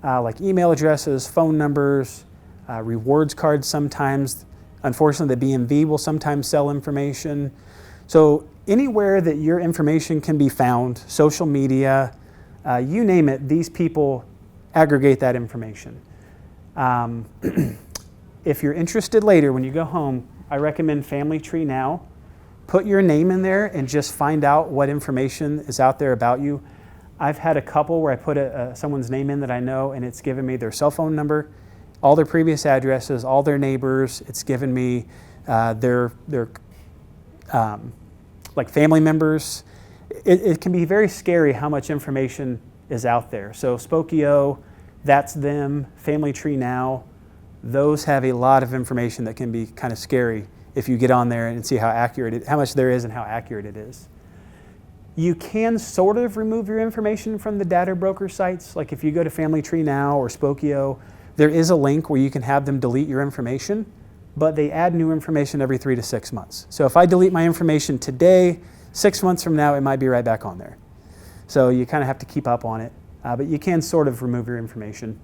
like email addresses, phone numbers, rewards cards sometimes. Unfortunately, the BMV will sometimes sell information. So anywhere that your information can be found, social media, you name it, these people aggregate that information. If you're interested later, when you go home, I recommend Family Tree Now. Put your name in there and just find out what information is out there about you. I've had a couple where I put someone's name in that I know, and it's given me their cell phone number, all their previous addresses, all their neighbors. It's given me their like family members. It can be very scary how much information is out there. So Spokio, That's Them, Family Tree Now, those have a lot of information that can be kind of scary if you get on there and see how much there is and how accurate it is. You can sort of remove your information from the data broker sites. Like if you go to Family Tree Now or Spokio, there is a link where you can have them delete your information, but they add new information every 3 to 6 months. So if I delete my information today, 6 months from now, it might be right back on there. So you kind of have to keep up on it, but you can sort of remove your information.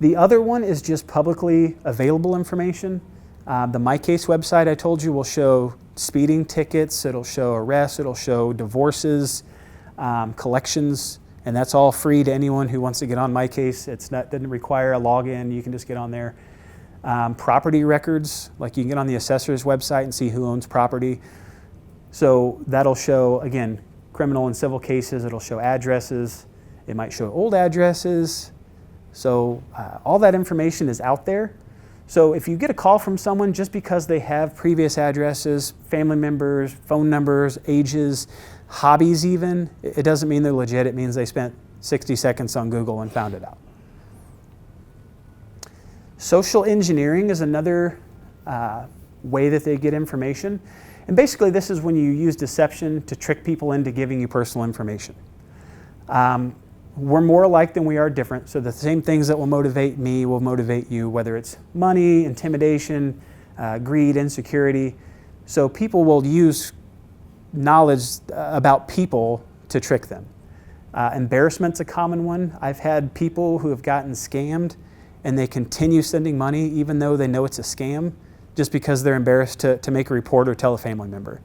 The other one is just publicly available information. The MyCase website I told you will show speeding tickets, it'll show arrests, it'll show divorces, collections, and that's all free to anyone who wants to get on MyCase. It doesn't require a login, you can just get on there. Property records, like you can get on the assessor's website and see who owns property. So that'll show, again, criminal and civil cases. It'll show addresses. It might show old addresses. So all that information is out there. So if you get a call from someone just because they have previous addresses, family members, phone numbers, ages, hobbies even, it doesn't mean they're legit. It means they spent 60 seconds on Google and found it out. Social engineering is another way that they get information. And basically this is when you use deception to trick people into giving you personal information. We're more alike than we are different, so the same things that will motivate me will motivate you, whether it's money, intimidation, greed, insecurity. So people will use knowledge about people to trick them. Embarrassment's a common one. I've had people who have gotten scammed and they continue sending money even though they know it's a scam, just because they're embarrassed to make a report or tell a family member.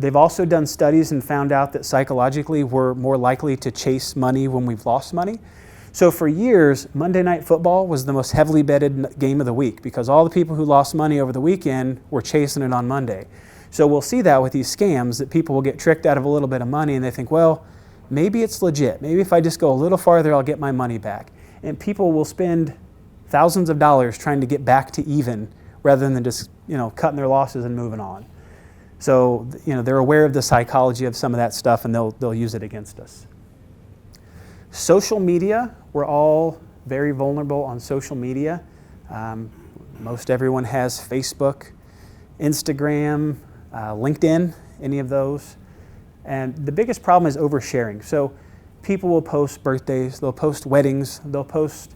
They've also done studies and found out that psychologically we're more likely to chase money when we've lost money. So for years, Monday Night Football was the most heavily betted game of the week because all the people who lost money over the weekend were chasing it on Monday. So we'll see that with these scams, that people will get tricked out of a little bit of money and they think, well, maybe it's legit. Maybe if I just go a little farther, I'll get my money back. And people will spend thousands of dollars trying to get back to even rather than just, cutting their losses and moving on. So, they're aware of the psychology of some of that stuff and they'll use it against us. Social media, we're all very vulnerable on social media. Most everyone has Facebook, Instagram, LinkedIn, any of those. And the biggest problem is oversharing. So people will post birthdays, they'll post weddings, they'll post,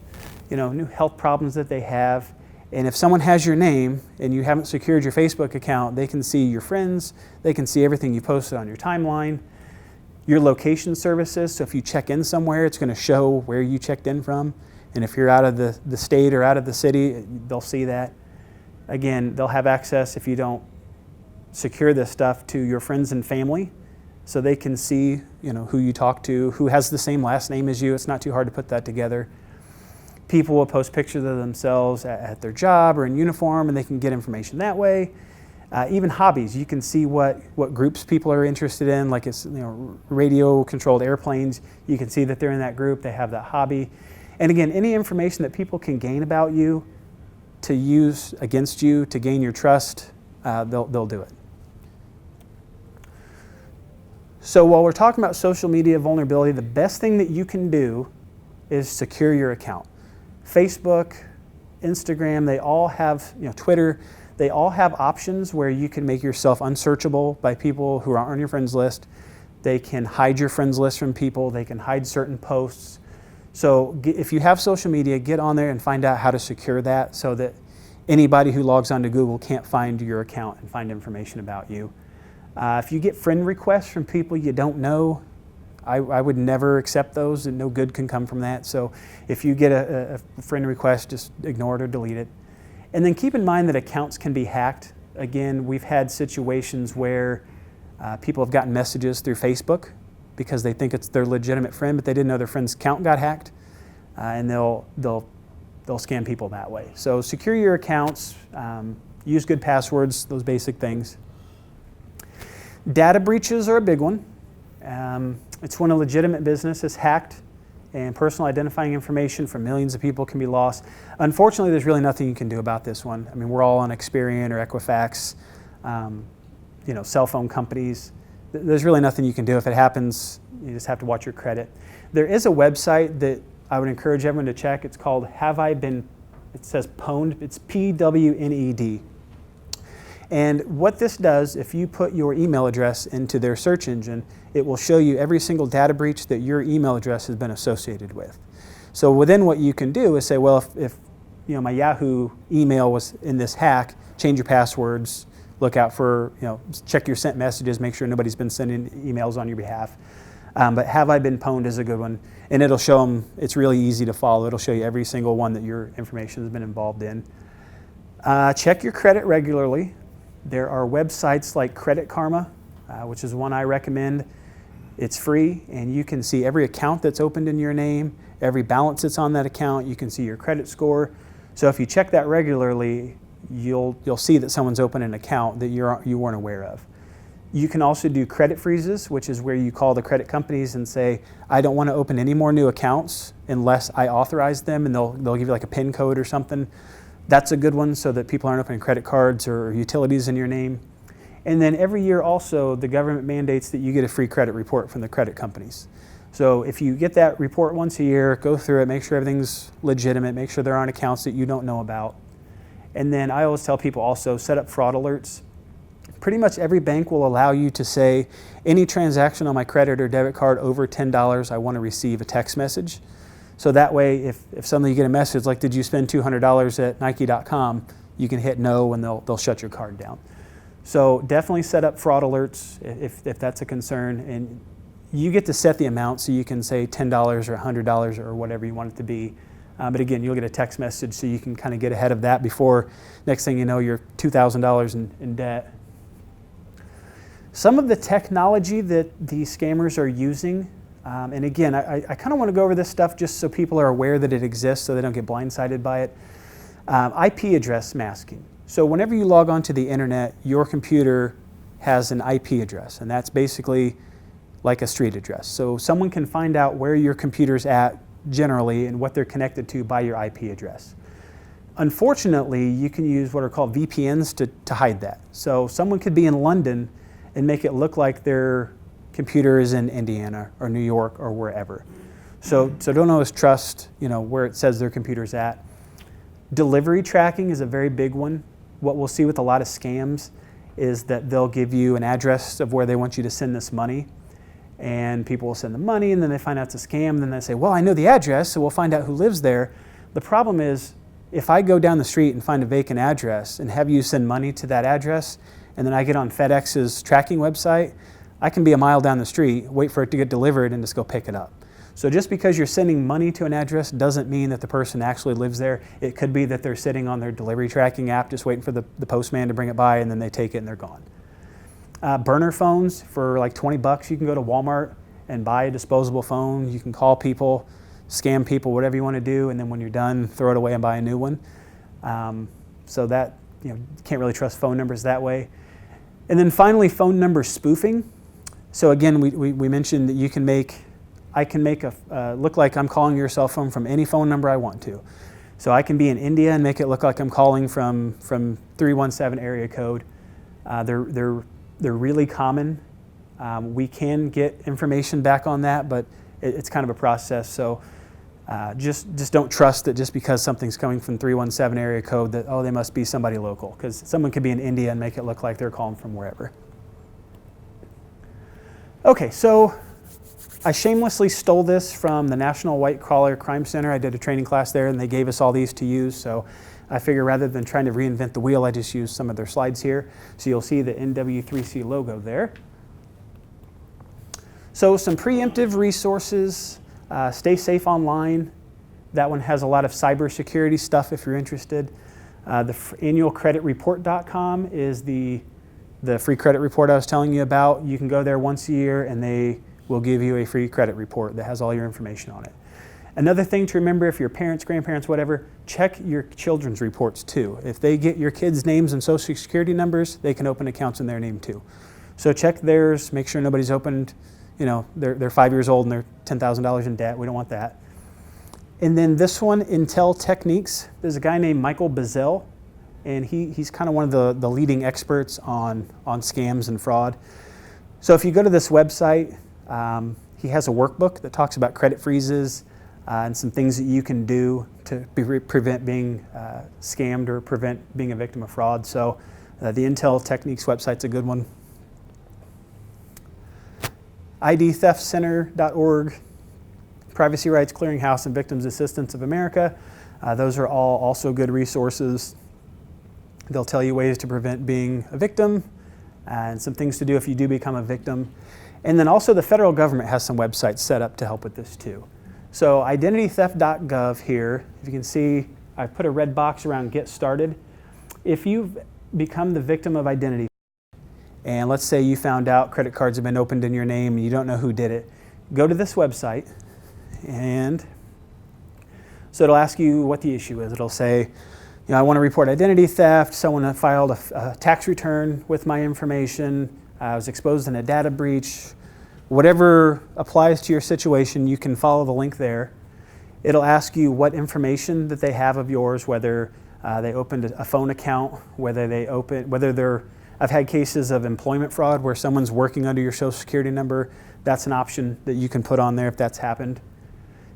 new health problems that they have. And if someone has your name and you haven't secured your Facebook account, they can see your friends, they can see everything you posted on your timeline, your location services. So if you check in somewhere, it's going to show where you checked in from. And if you're out of the state or out of the city, they'll see that. Again, they'll have access, if you don't secure this stuff, to your friends and family. So they can see, who you talk to, who has the same last name as you. It's not too hard to put that together. People will post pictures of themselves at their job or in uniform, and they can get information that way. Even hobbies, you can see what groups people are interested in, like it's radio-controlled airplanes. You can see that they're in that group, they have that hobby. And again, any information that people can gain about you to use against you to gain your trust, they'll do it. So while we're talking about social media vulnerability, the best thing that you can do is secure your account. Facebook, Instagram, they all have, Twitter, they all have options where you can make yourself unsearchable by people who are on your friends list. They can hide your friends list from people. They can hide certain posts. So if you have social media, get on there and find out how to secure that so that anybody who logs onto Google can't find your account and find information about you. If you get friend requests from people you don't know, I would never accept those, and no good can come from that. So if you get a friend request, just ignore it or delete it. And then keep in mind that accounts can be hacked. Again, we've had situations where people have gotten messages through Facebook because they think it's their legitimate friend, but they didn't know their friend's account got hacked, and they'll scam people that way. So secure your accounts, use good passwords, those basic things. Data breaches are a big one. It's when a legitimate business is hacked and personal identifying information from millions of people can be lost. Unfortunately, there's really nothing you can do about this one. I mean, we're all on Experian or Equifax, cell phone companies. There's really nothing you can do. If it happens, you just have to watch your credit. There is a website that I would encourage everyone to check. It's called it says Pwned, it's P-W-N-E-D. And what this does, if you put your email address into their search engine, it will show you every single data breach that your email address has been associated with. So within what you can do is say, well, if my Yahoo email was in this hack, change your passwords, look out for, check your sent messages, make sure nobody's been sending emails on your behalf. But Have I Been Pwned is a good one. And it'll show them, it's really easy to follow. It'll show you every single one that your information has been involved in. Check your credit regularly. There are websites like Credit Karma, which is one I recommend. It's free, and you can see every account that's opened in your name, every balance that's on that account. You can see your credit score. So if you check that regularly, you'll see that someone's opened an account that you weren't aware of. You can also do credit freezes, which is where you call the credit companies and say, I don't want to open any more new accounts unless I authorize them, and they'll give you like a PIN code or something. That's a good one so that people aren't opening credit cards or utilities in your name. And then every year also, the government mandates that you get a free credit report from the credit companies. So if you get that report once a year, go through it, make sure everything's legitimate, make sure there aren't accounts that you don't know about. And then I always tell people also, set up fraud alerts. Pretty much every bank will allow you to say, any transaction on my credit or debit card over $10, I want to receive a text message. So that way, if suddenly you get a message like, did you spend $200 at Nike.com, you can hit no and they'll shut your card down. So definitely set up fraud alerts if that's a concern. And you get to set the amount, so you can say $10 or $100 or whatever you want it to be. But again, you'll get a text message so you can kind of get ahead of that before next thing you know, you're $2,000 in debt. Some of the technology that the scammers are using, and again, I kind of want to go over this stuff just so people are aware that it exists so they don't get blindsided by it. IP address masking. So whenever you log onto the internet, your computer has an IP address, and that's basically like a street address. So someone can find out where your computer's at generally and what they're connected to by your IP address. Unfortunately, you can use what are called VPNs to hide that. So someone could be in London and make it look like their computer is in Indiana or New York or wherever. So don't always trust, where it says their computer's at. Delivery tracking is a very big one. What we'll see with a lot of scams is that they'll give you an address of where they want you to send this money, and people will send the money, and then they find out it's a scam, and then they say, well, I know the address, so we'll find out who lives there. The problem is, if I go down the street and find a vacant address and have you send money to that address, and then I get on FedEx's tracking website, I can be a mile down the street, wait for it to get delivered, and just go pick it up. So just because you're sending money to an address doesn't mean that the person actually lives there. It could be that they're sitting on their delivery tracking app just waiting for the postman to bring it by, and then they take it and they're gone. Burner phones, for like $20, you can go to Walmart and buy a disposable phone. You can call people, scam people, whatever you want to do, and then when you're done, throw it away and buy a new one. So that, you can't really trust phone numbers that way. And then finally, phone number spoofing. So again, we mentioned that I can make look like I'm calling your cell phone from any phone number I want to. So I can be in India and make it look like I'm calling from 317 area code. They're really common. We can get information back on that, but it's kind of a process. So just don't trust that just because something's coming from 317 area code that, oh, they must be somebody local, because someone could be in India and make it look like they're calling from wherever. Okay, so I shamelessly stole this from the National White Collar Crime Center. I did a training class there, and they gave us all these to use. So I figure rather than trying to reinvent the wheel, I just used some of their slides here. So you'll see the NW3C logo there. So some preemptive resources. Stay Safe Online. That one has a lot of cybersecurity stuff if you're interested. The annualcreditreport.com is the free credit report I was telling you about. You can go there once a year, and they will give you a free credit report that has all your information on it. Another thing to remember, if your parents, grandparents, whatever, check your children's reports too. If they get your kids' names and social security numbers, they can open accounts in their name too. So check theirs, make sure nobody's opened, they're 5 years old and they're $10,000 in debt. We don't want that. And then this one, Intel Techniques. There's a guy named Michael Bazell, and he's kind of one of the leading experts on scams and fraud. So if you go to this website, he has a workbook that talks about credit freezes and some things that you can do to prevent being scammed or prevent being a victim of fraud. So the Intel Techniques website's a good one. IDTheftCenter.org, Privacy Rights Clearinghouse and Victims Assistance of America. Those are all also good resources. They'll tell you ways to prevent being a victim and some things to do if you do become a victim. And then also the federal government has some websites set up to help with this too. So identitytheft.gov here, if you can see, I've put a red box around Get Started. If you've become the victim of identity, and let's say you found out credit cards have been opened in your name and you don't know who did it, go to this website and So it'll ask you what the issue is. It'll say, I want to report identity theft. Someone filed a tax return with my information. I was exposed in a data breach. Whatever applies to your situation, you can follow the link there. It'll ask you what information that they have of yours, whether they opened a phone account, I've had cases of employment fraud where someone's working under your social security number. That's an option that you can put on there if that's happened.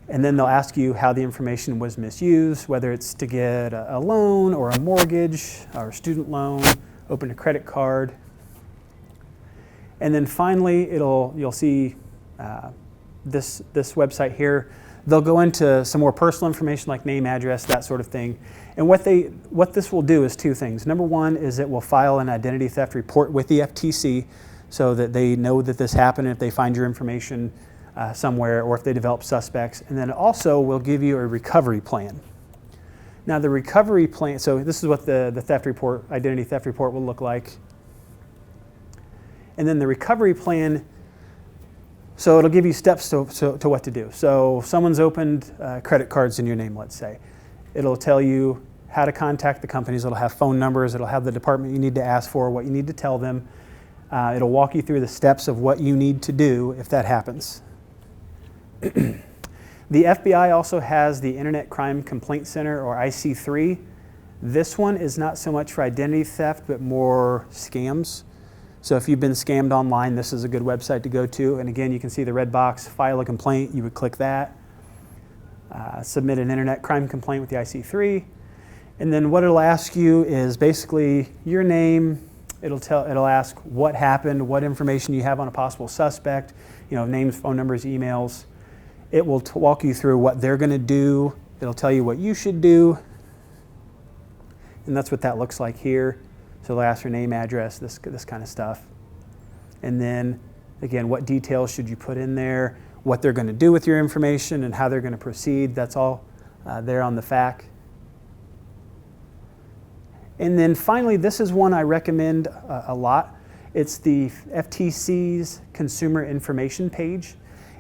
And then they'll ask you how the information was misused, whether it's to get a loan or a mortgage or a student loan, open a credit card. And then finally, you'll see this website here. They'll go into some more personal information like name, address, that sort of thing. And what this will do is two things. Number one is it will file an identity theft report with the FTC so that they know that this happened if they find your information somewhere or if they develop suspects. And then it also will give you a recovery plan. Now the recovery plan, so this is what the theft report, identity theft report will look like. And then the recovery plan, so it'll give you steps to what to do. So someone's opened credit cards in your name, let's say. It'll tell you how to contact the companies. It'll have phone numbers. It'll have the department you need to ask for, what you need to tell them. It'll walk you through the steps of what you need to do if that happens. The FBI also has the Internet Crime Complaint Center, or IC3. This one is not so much for identity theft, but more scams. So if you've been scammed online, this is a good website to go to. And again, you can see the red box, file a complaint. You would click that. Submit an internet crime complaint with the IC3. And then what it'll ask you is basically your name. It'll ask what happened, what information you have on a possible suspect, names, phone numbers, emails. It will walk you through what they're going to do. It'll tell you what you should do. And that's what that looks like here. So they'll ask your name, address, this kind of stuff. And then, again, what details should you put in there, what they're going to do with your information, and how they're going to proceed. That's all there on the FAQ. And then finally, this is one I recommend a lot. It's the FTC's Consumer Information page.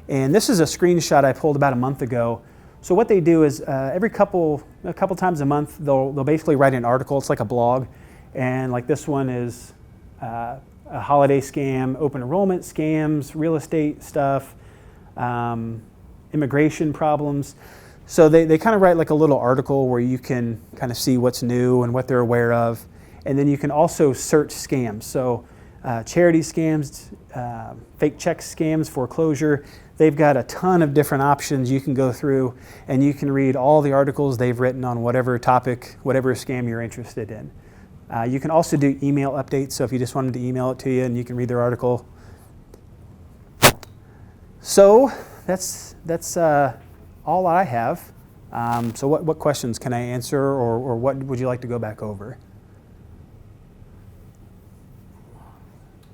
And this is a screenshot I pulled about a month ago. So what they do is a couple times a month, they'll basically write an article. It's like a blog. And like this one is a holiday scam, open enrollment scams, real estate stuff, immigration problems. So they kind of write like a little article where you can kind of see what's new and what they're aware of. And then you can also search scams. So charity scams, fake check scams, foreclosure. They've got a ton of different options you can go through, and you can read all the articles they've written on whatever topic, whatever scam you're interested in. You can also do email updates, so if you just want them to email it to you and you can read their article. So that's all I have. So what questions can I answer, or what would you like to go back over?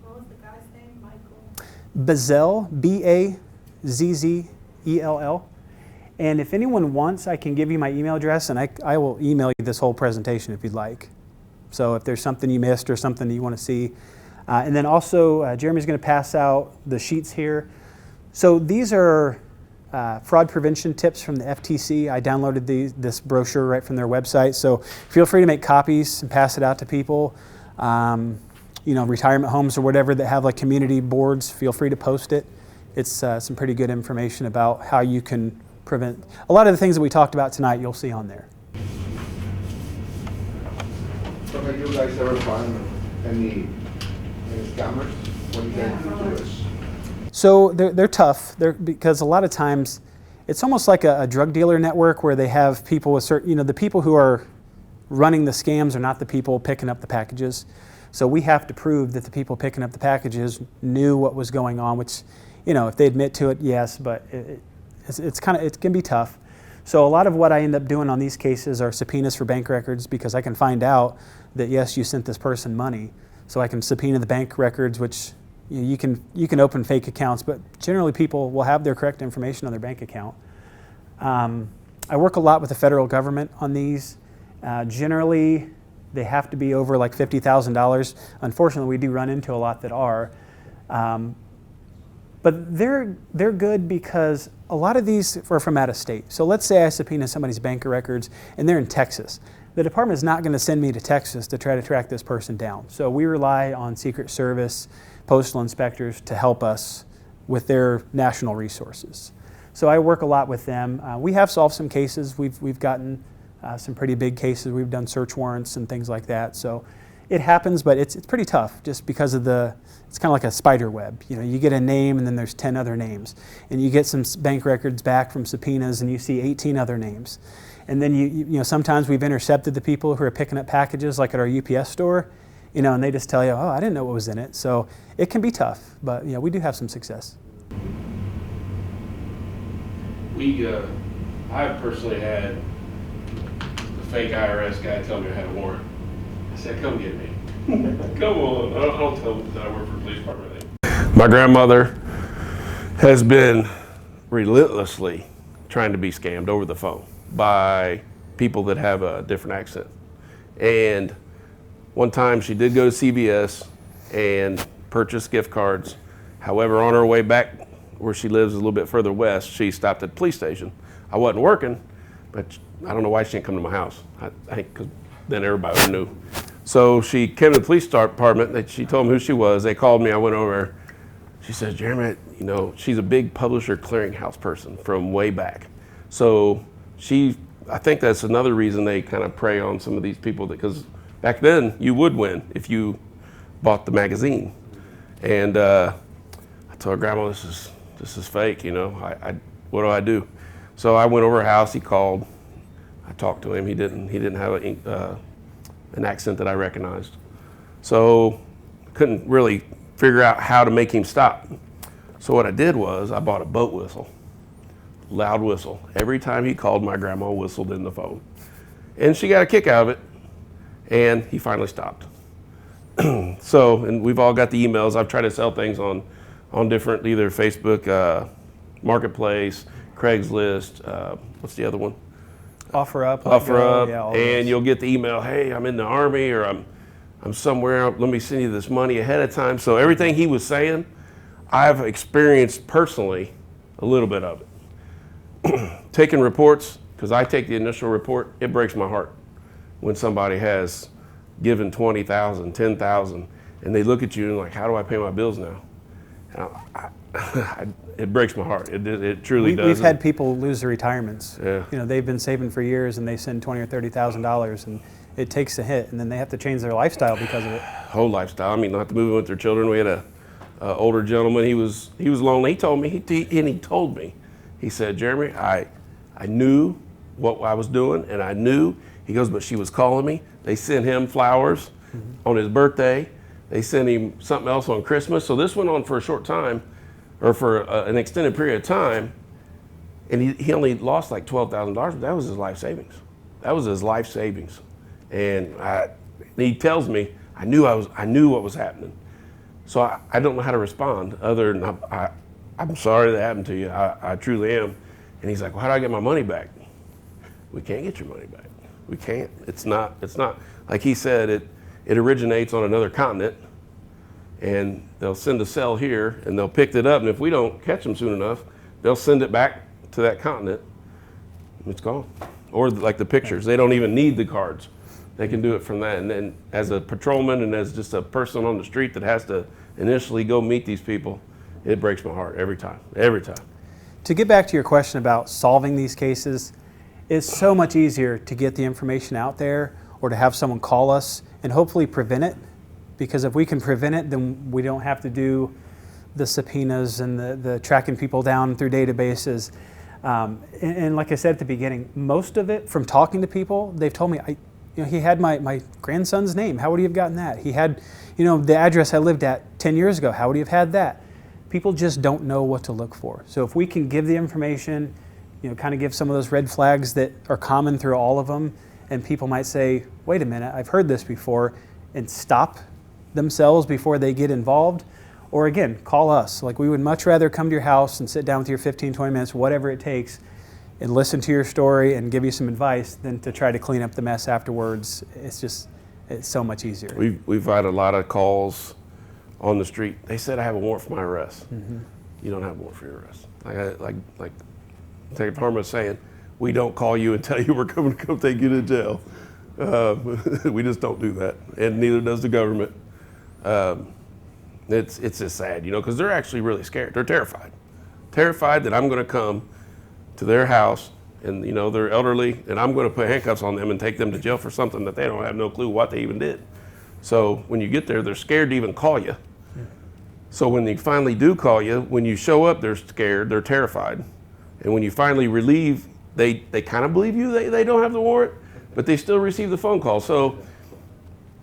What was the guy's name? Michael? Bazzell, Bazzell. And if anyone wants, I can give you my email address, and I will email you this whole presentation if you'd like. So if there's something you missed or something that you want to see. And then also, Jeremy's going to pass out the sheets here. So these are fraud prevention tips from the FTC. I downloaded this brochure right from their website. So feel free to make copies and pass it out to people. Retirement homes or whatever that have like community boards, feel free to post it. It's some pretty good information about how you can prevent a lot of the things that we talked about tonight. You'll see on there. So have you guys ever found any scammers? What do you guys do to this? So they're tough. Because a lot of times it's almost like a drug dealer network where they have people with certain, the people who are running the scams are not the people picking up the packages. So we have to prove that the people picking up the packages knew what was going on, which, if they admit to it, yes, but it can be tough. So a lot of what I end up doing on these cases are subpoenas for bank records, because I can find out that, yes, you sent this person money. So I can subpoena the bank records, which you can open fake accounts, but generally people will have their correct information on their bank account. I work a lot with the federal government on these. Generally, they have to be over like $50,000. Unfortunately, we do run into a lot that are. But they're good because a lot of these are from out of state. So let's say I subpoena somebody's bank records and they're in Texas. The department is not going to send me to Texas to try to track this person down. So we rely on Secret Service, postal inspectors to help us with their national resources. So I work a lot with them. We have solved some cases. We've gotten some pretty big cases. We've done search warrants and things like that. So it happens, but it's pretty tough just because of it's kind of like a spider web. You know, you get a name and then there's 10 other names. And you get some bank records back from subpoenas and you see 18 other names. And then you know, sometimes we've intercepted the people who are picking up packages like at our UPS store, you know, and they just tell you, oh, I didn't know what was in it. So it can be tough, but you know, we do have some success. I personally had the fake IRS guy tell me I had a warrant. I said, come get me. Come on, I'll tell them that I work for the police department. My grandmother has been relentlessly trying to be scammed over the phone by people that have a different accent. And one time she did go to CVS and purchase gift cards. However, on her way back where she lives a little bit further west, she stopped at the police station. I wasn't working, but I don't know why she didn't come to my house. I think because then everybody knew. So she came to the police department. She told me who she was. They called me. I went over. She says, Jeremy, you know, she's a big publisher clearinghouse person from way back. So I think that's another reason they kind of prey on some of these people, because back then you would win if you bought the magazine. And I told her, Grandma, this is fake, you know. What do I do? So I went over her house. He called. I talked to him. He didn't have an accent that I recognized. So couldn't really figure out how to make him stop. So what I did was I bought a boat whistle, loud whistle. Every time he called, my grandma whistled in the phone. And she got a kick out of it, and he finally stopped. So, and we've all got the emails. I've tried to sell things on different, either Facebook, Marketplace, Craigslist, what's the other one? OfferUp. Yeah, and you'll get the email, hey, I'm in the Army, or I'm somewhere, let me send you this money ahead of time. So everything he was saying, I've experienced personally a little bit of it. Taking reports, because I take the initial report, it breaks my heart when somebody has given $20,000, $10,000, and they look at you and like, how do I pay my bills now? It breaks my heart. It truly does. We've had people lose their retirements. Yeah. You know, they've been saving for years and they send $20,000 or $30,000 and it takes a hit, and then they have to change their lifestyle because of it. Whole lifestyle. I mean, not to move in with their children. We had a older gentleman. He was lonely. He told me. He told me. He said, Jeremy, I knew what I was doing, and I knew. He goes, but she was calling me. They sent him flowers on his birthday. They sent him something else on Christmas. So this went on for a short time, or for an extended period of time, and he only lost like $12,000. But that was his life savings. That was his life savings. And he tells me, I knew what was happening. So I don't know how to respond other than I'm sorry that happened to you. I truly am. And he's like, well, how do I get my money back? We can't get your money back. We can't. It's not like he said, it originates on another continent, and they'll send a cell here and they'll pick it up. And if we don't catch them soon enough, they'll send it back to that continent. It's gone. Or like the pictures, they don't even need the cards. They can do it from that. And then as a patrolman and as just a person on the street that has to initially go meet these people, it breaks my heart every time. To get back to your question about solving these cases, it's so much easier to get the information out there or to have someone call us and hopefully prevent it. Because if we can prevent it, then we don't have to do the subpoenas and the tracking people down through databases. And like I said at the beginning, most of it from talking to people, they've told me, he had my grandson's name. How would he have gotten that? He had, the address I lived at 10 years ago. How would he have had that? People just don't know what to look for. So if we can give the information, kind of give some of those red flags that are common through all of them, and people might say, wait a minute, I've heard this before, and stop themselves before they get involved. Or again, call us. Like, we would much rather come to your house and sit down with you 15, 20 minutes, whatever it takes, and listen to your story and give you some advice than to try to clean up the mess afterwards. It's so much easier. We've had a lot of calls on the street. They said I have a warrant for my arrest. you don't have a warrant for your arrest. Like Detective Harmon was saying, we don't call you and tell you we're coming to come take you to jail. We just don't do that, and neither does the government. It's just sad, because they're actually really scared. They're terrified that I'm going to come to their house, and they're elderly, and I'm going to put handcuffs on them and take them to jail for something that they don't have no clue what they even did. So when you get there, they're scared to even call you. So when they finally do call you, when you show up, they're scared, they're terrified. And when you finally relieve, they kind of believe you, they don't have the warrant, but they still receive the phone call. So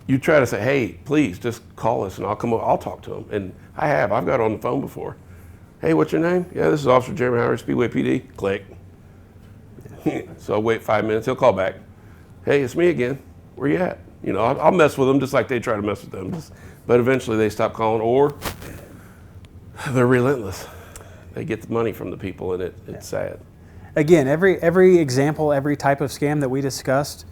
you try to say, hey, please just call us and I'll come over, I'll talk to them. And I've got on the phone before. Hey, what's your name? Yeah, this is Officer Jeremy Howard, Speedway PD. Click. So I'll wait 5 minutes, he'll call back. Hey, it's me again. Where you at? I'll mess with them just like they try to mess with them. But eventually they stop calling, or they're relentless. They get the money from the people, and it's sad. Again, every example, every type of scam that we discussed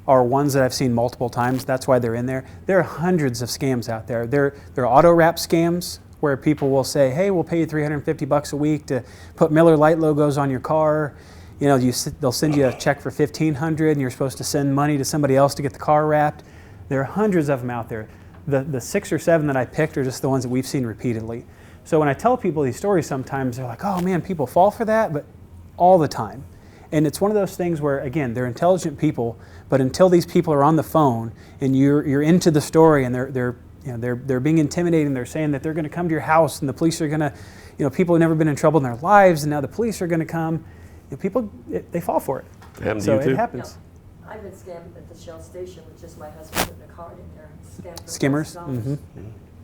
are ones that I've seen multiple times. That's why they're in there. There are hundreds of scams out there. There are auto wrap scams where people will say, hey, we'll pay you $350 a week to put Miller Lite logos on your car. They'll send you a check for $1,500 and you're supposed to send money to somebody else to get the car wrapped. There are hundreds of them out there. The 6 or 7 that I picked are just the ones that we've seen repeatedly. So when I tell people these stories, sometimes they're like, oh man, people fall for that, but all the time. And it's one of those things where, again, they're intelligent people, but until these people are on the phone and you're into the story and they're being intimidating, they're saying that they're going to come to your house and the police are going to, people have never been in trouble in their lives and now the police are going to come. People, they fall for it. It happens so to you too? It happens. Yeah. I've been scammed at the Shell station with just my husband putting a card in there. Scammed for Skimmers? $1,000.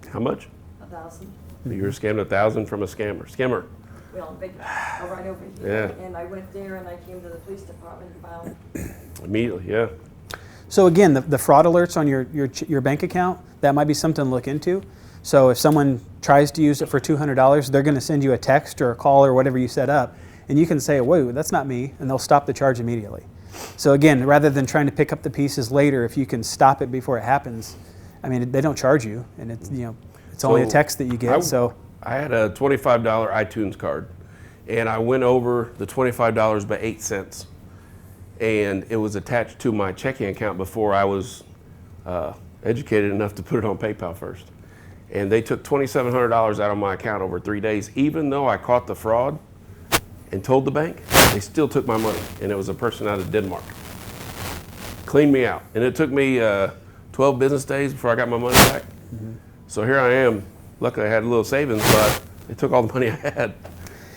How much? $1,000. You were scammed $1,000 from a skimmer. Well, right over here. Yeah. And I went there and I came to the police department and found. Immediately, yeah. So again, the fraud alerts on your bank account, that might be something to look into. So if someone tries to use it for $200, they're going to send you a text or a call or whatever you set up, and you can say, wait, that's not me, and they'll stop the charge immediately. So again, rather than trying to pick up the pieces later, if you can stop it before it happens, I mean, they don't charge you, and it's only a text that you get. I had a $25 iTunes card, and I went over the $25 by 8 cents, and it was attached to my checking account before I was educated enough to put it on PayPal first. And they took $2,700 out of my account over 3 days, even though I caught the fraud and told the bank, they still took my money, and it was a person out of Denmark. Cleaned me out, and it took me 12 business days before I got my money back. Mm-hmm. So here I am. Luckily I had a little savings, but they took all the money I had.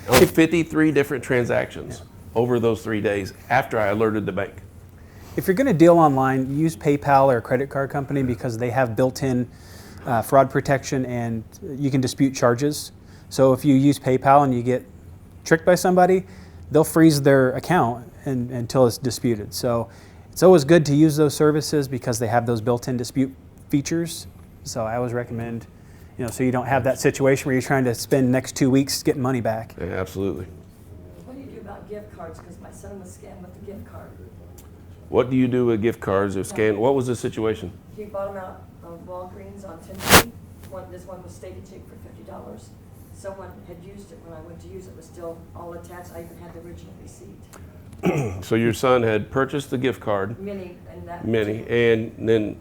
Only 53 different transactions over those 3 days after I alerted the bank. If you're going to deal online, use PayPal or a credit card company because they have built-in fraud protection and you can dispute charges. So if you use PayPal and you get tricked by somebody, they'll freeze their account until it's disputed. So it's always good to use those services because they have those built-in dispute features. So I always recommend, so you don't have that situation where you're trying to spend the next 2 weeks getting money back. Yeah, absolutely. What do you do about gift cards? Because my son was scammed with a gift card. What do you do with gift cards or scan? What was the situation? He bought them out of Walgreens on 10th Street. This one was Steak and Shake for $50. Someone had used it when I went to use it. It was still all attached. I even had the original receipt. So your son had purchased the gift card, Mini, and that. and then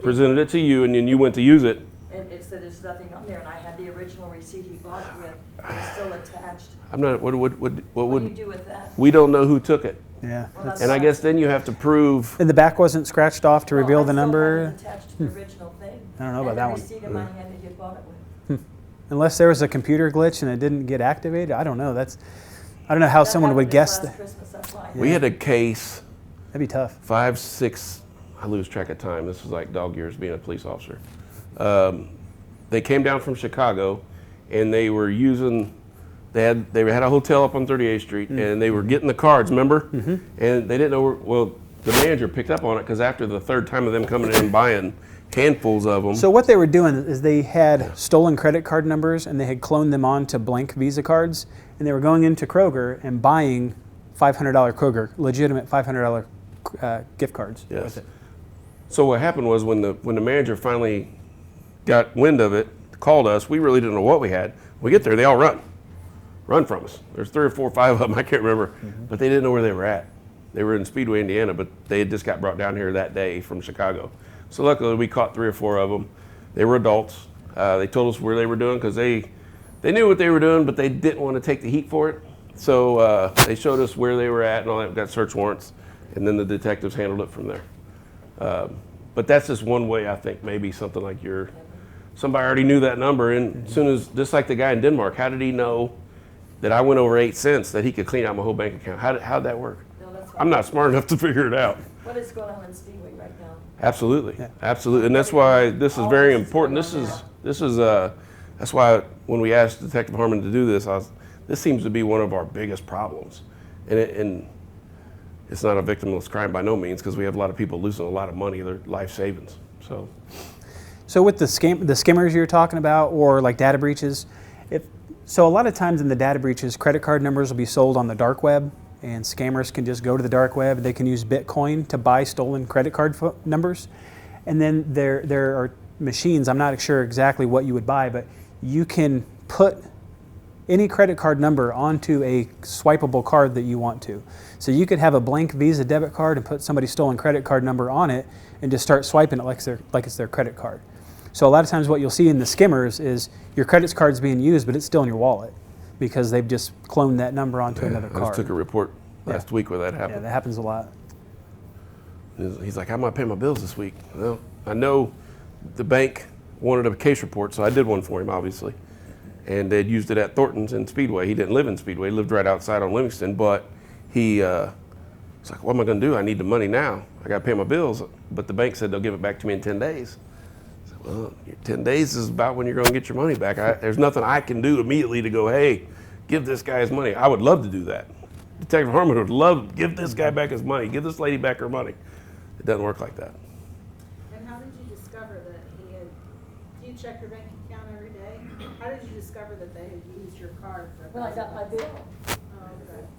presented it to you, and then you went to use it. And it said there's nothing on there, and I had the original receipt he bought it with. It was still attached. I'm not. What What do would you do with that? we don't know who took it, Yeah. Well, that's and I guess then you have to prove. And the back wasn't scratched off to reveal the number? I still have it attached to the original thing. I don't know about that one. And the receipt in my hand that he bought it with. Unless there was a computer glitch and it didn't get activated, I don't know. I don't know how someone would guess that. that. Christmas, that's why. We had a case, That'd be tough. 5, 6. I lose track of time. This was like dog years being a police officer. They came down from Chicago, and they were using. They had a hotel up on 38th Street, and they were getting the cards. Remember? And they didn't know. Well, the manager picked up on it because after the third time of them coming in and buying handfuls of them. So what they were doing is they had stolen credit card numbers and they had cloned them onto blank Visa cards, and they were going into Kroger and buying $500 Kroger, legitimate $500 gift cards. Yes. With it. So what happened was when the manager finally got wind of it, called us. We really didn't know what we had. We get there, they all run. run from us. There's 3 or 4 or 5 of them, I can't remember, but they didn't know where they were at. They were in Speedway, Indiana, but they had just got brought down here that day from Chicago. So luckily we caught 3 or 4 of them. They were adults. They told us where they were doing because they knew what they were doing, but they didn't want to take the heat for it. So they showed us where they were at and all that. We got search warrants, and then the detectives handled it from there. But that's just one way. I think maybe something like somebody already knew that number, and as soon as, just like the guy in Denmark, how did he know that I went over 8 cents that he could clean out my whole bank account? How'd that work? No, that's I'm not smart enough to figure it out. What is going on in Speedway right now? Absolutely, absolutely, and that's why this is very important. That's why when we asked Detective Harmon to do this, this seems to be one of our biggest problems, and it's not a victimless crime by no means, because we have a lot of people losing a lot of money, their life savings. So with the skimmers you're talking about, or like data breaches, so a lot of times in the data breaches, credit card numbers will be sold on the dark web, and scammers can just go to the dark web. They can use Bitcoin to buy stolen credit card numbers, and then there are machines. I'm not sure exactly what you would buy, but you can put any credit card number onto a swipeable card that you want to. So you could have a blank Visa debit card and put somebody's stolen credit card number on it and just start swiping it like it's their credit card. So a lot of times what you'll see in the skimmers is your credit card's being used, but it's still in your wallet because they've just cloned that number onto another I card. just took a report last week where that Yeah, happened. that happens a lot. He's like, how am I paying my bills this week? Well, I know the bank wanted a case report, so I did one for him, obviously. And they'd used it at Thornton's in Speedway. He didn't live in Speedway, he lived right outside on Livingston, but he was like, what am I gonna do? I need the money now. I gotta pay my bills. But the bank said they'll give it back to me in 10 days. I said, well, 10 days is about when you're gonna get your money back. There's nothing I can do immediately to go, hey, give this guy his money. I would love to do that. Detective Harmon would love to give this guy back his money, give this lady back her money. It doesn't work like that. And how did you discover that do you check your bank account every day? How did you discover that they had used your card for? When I got my bill. Oh,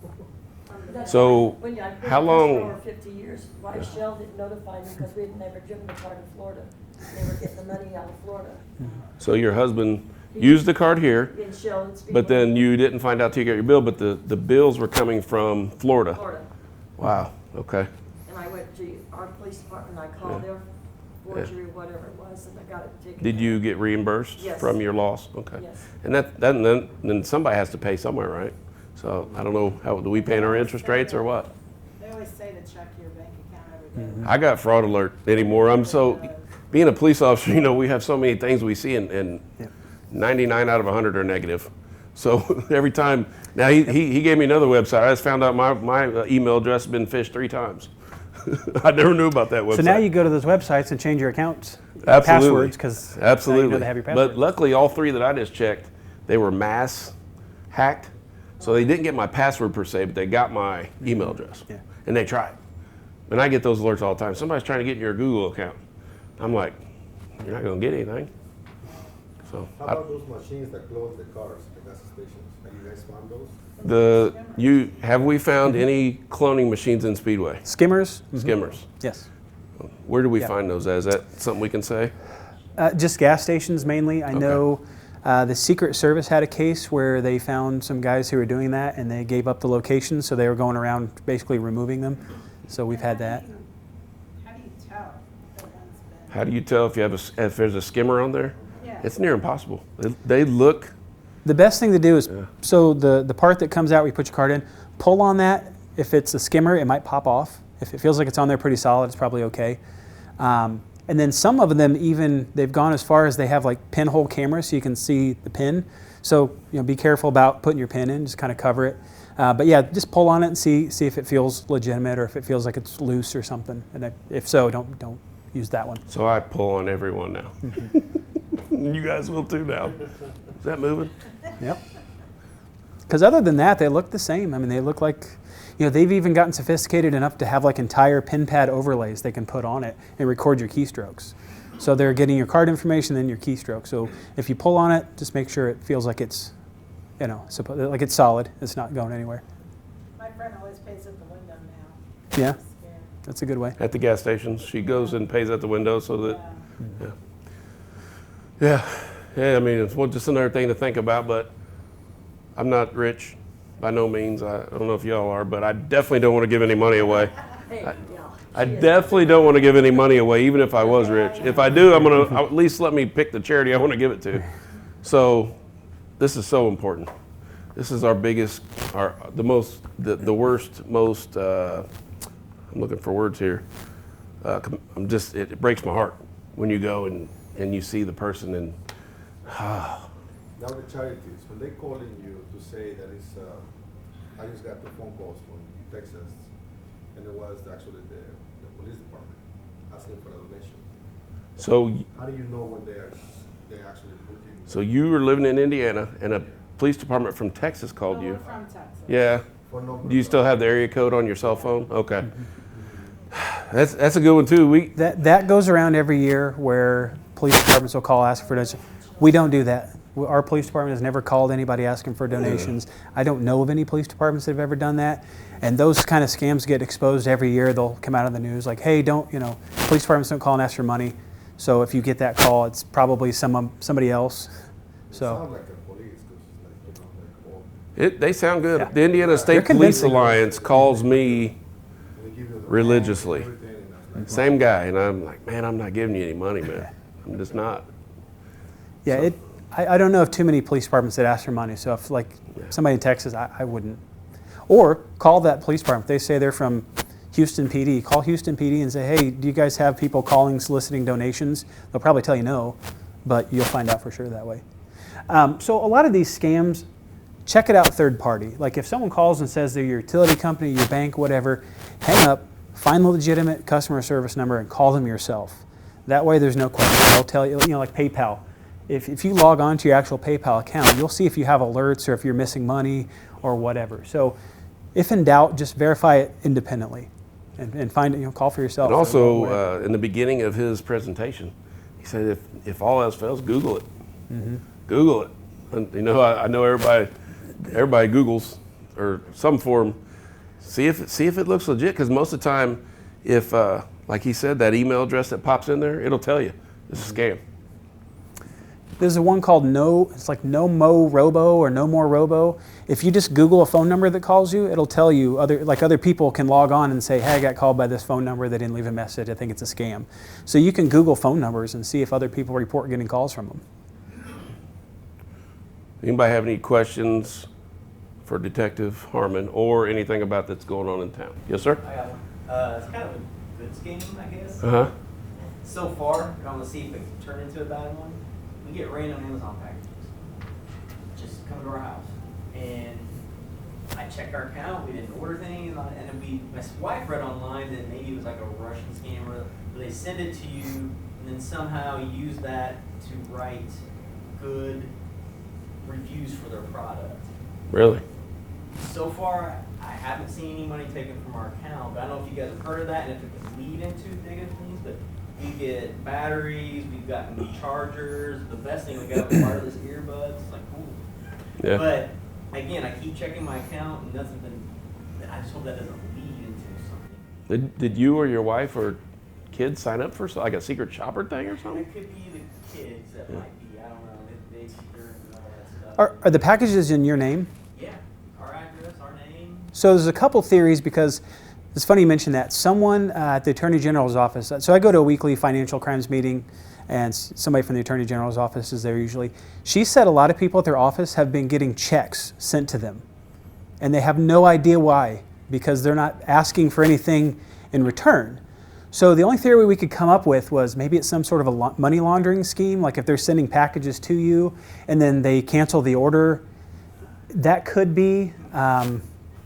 okay. So, how long? For over 50 years, Wife Shell didn't notify me because we had never driven the card in Florida. They were getting the money out of Florida. So your husband used the card here, In Shell and Speedway. but then you didn't find out till you got your bill, but the bills were coming from Florida. Florida. Wow, okay. And I went to our police department, and I called their forgery, whatever it was, and I got it taken. Did you get reimbursed Yes. from your loss? Okay. Yes. And then somebody has to pay somewhere, right? So I don't know, how do we pay our interest rates or what? They always say to check your bank account every day. I got fraud alert anymore. Being a police officer, you know, we have so many things we see, and 99 out of 100 are negative. So every time, now he gave me another website. I just found out my email address has been phished 3 times. I never knew about that website. So now you go to those websites and change your accounts, Absolutely. passwords, because Absolutely. you know they have your password. But luckily, all 3 that I just checked, they were mass hacked. So they didn't get my password per se, but they got my email address. Yeah. And they tried. And I get those alerts all the time. Somebody's trying to get in your Google account. I'm like, you're not going to get anything. So How about those machines that close the cars, the gas stations? Have you guys found those? have we found any cloning machines in Speedway? Skimmers? Skimmers. Yes. Where do we find those? Is that something we can say? Just gas stations mainly. I know the Secret Service had a case where they found some guys who were doing that, and they gave up the location, so they were going around basically removing them. So we've had that. How do you tell that one's been? How do you tell if there's a skimmer on there? Yeah. It's near impossible. They look. The best thing to do is, so the part that comes out where you put your card in, pull on that. If it's a skimmer, it might pop off. If it feels like it's on there pretty solid, it's probably okay. And then some of them even, they've gone as far as they have like pinhole cameras so you can see the pin. So be careful about putting your pin in, just kind of cover it. But yeah, just pull on it and see if it feels legitimate or if it feels like it's loose or something. And if so, don't use that one. So I pull on everyone now. You guys will too now. Is that moving? Yep. Because other than that, they look the same. I mean, they look like, they've even gotten sophisticated enough to have like entire pin pad overlays they can put on it and record your keystrokes. So they're getting your card information and your keystroke. So if you pull on it, just make sure it feels like it's, like it's solid. It's not going anywhere. My friend always pays at the window now. Yeah, I'm scared. that's a good way. At the gas stations, she goes and pays at the window so that. Yeah. I mean, it's just another thing to think about, but I'm not rich, by no means. I don't know if y'all are, but I definitely don't want to give any money away. Hey, yeah. I definitely don't want to give any money away, even if I was rich. If I do, at least let me pick the charity I want to give it to. So this is so important. This is our biggest, the worst, most, I'm looking for words here. It breaks my heart when you go and you see the person and, Now the charities, when they calling you to say that it's, I just got 2 phone calls from Texas, and it was actually the police department asking for a donation. so, How do you know when they're actually looking? so you were living in Indiana and a police department from Texas called No, you. we're from Texas. Yeah. Phone number? Do you still have the area code on your cell phone? Okay. That's a good one too. That goes around every year where police departments will call asking for donations. We don't do that. Our police department has never called anybody asking for donations. I don't know of any police departments that have ever done that. And those kind of scams get exposed every year. They'll come out of the news like, hey, police departments don't call and ask for money. So if you get that call, it's probably somebody else. It So sounds like a police, because They sound good. Yeah. The Indiana They're State Police convincing. Alliance calls me they give you the religiously. everything, and that's like, Same guy, and I'm like, man, I'm not giving you any money, man. I'm just not. yeah, I don't know of too many police departments that ask for money. So if somebody in Texas, I wouldn't. Or call that police department. If they say they're from Houston PD, call Houston PD and say, hey, do you guys have people calling soliciting donations? They'll probably tell you no, but you'll find out for sure that way. So a lot of these scams, check it out third party. Like if someone calls and says they're your utility company, your bank, whatever, hang up, find the legitimate customer service number and call them yourself. That way there's no question. They'll tell you, like PayPal. If you log on to your actual PayPal account, you'll see if you have alerts or if you're missing money or whatever. So if in doubt, just verify it independently and find it, call for yourself. And also, in the beginning of his presentation, he said, if all else fails, Google it. Mm-hmm. Google it. And, I know everybody Googles or some form. See if it looks legit, because most of the time, if like he said, that email address that pops in there, it'll tell you it's a scam. There's a one called it's like No Mo Robo or No More Robo. If you just Google a phone number that calls you, it'll tell you other people can log on and say, hey, I got called by this phone number. They didn't leave a message. I think it's a scam. So you can Google phone numbers and see if other people report getting calls from them. Anybody have any questions for Detective Harmon or anything about that's going on in town? Yes, sir? I got one. It's kind of a good scheme, I guess. Uh-huh. So far, and I'm gonna see if it can turn into a bad one. We get random Amazon packages just come to our house, and I checked our account. We didn't order things, and then my wife read online that maybe it was like a Russian scam where they send it to you, and then somehow use that to write good reviews for their product. Really? So far, I haven't seen any money taken from our account, but I don't know if you guys have heard of that and if it could lead into negative things, but we get batteries, we've gotten chargers, the best thing we got was wireless earbuds, it's like, cool. Yeah. But again, I keep checking my account and nothing's been, I just hope that doesn't lead into something. Did you or your wife or kids sign up for like a secret shopper thing or something? It could be the kids that might be, I don't know, they secure and all that stuff. Are the packages in your name? Yeah, our address, our name. So there's a couple theories, because it's funny you mention that. Someone at the Attorney General's office, so I go to a weekly financial crimes meeting, and somebody from the Attorney General's office is there usually. She said a lot of people at their office have been getting checks sent to them, and they have no idea why, because they're not asking for anything in return. So the only theory we could come up with was maybe it's some sort of a money laundering scheme, like if they're sending packages to you and then they cancel the order. That could be,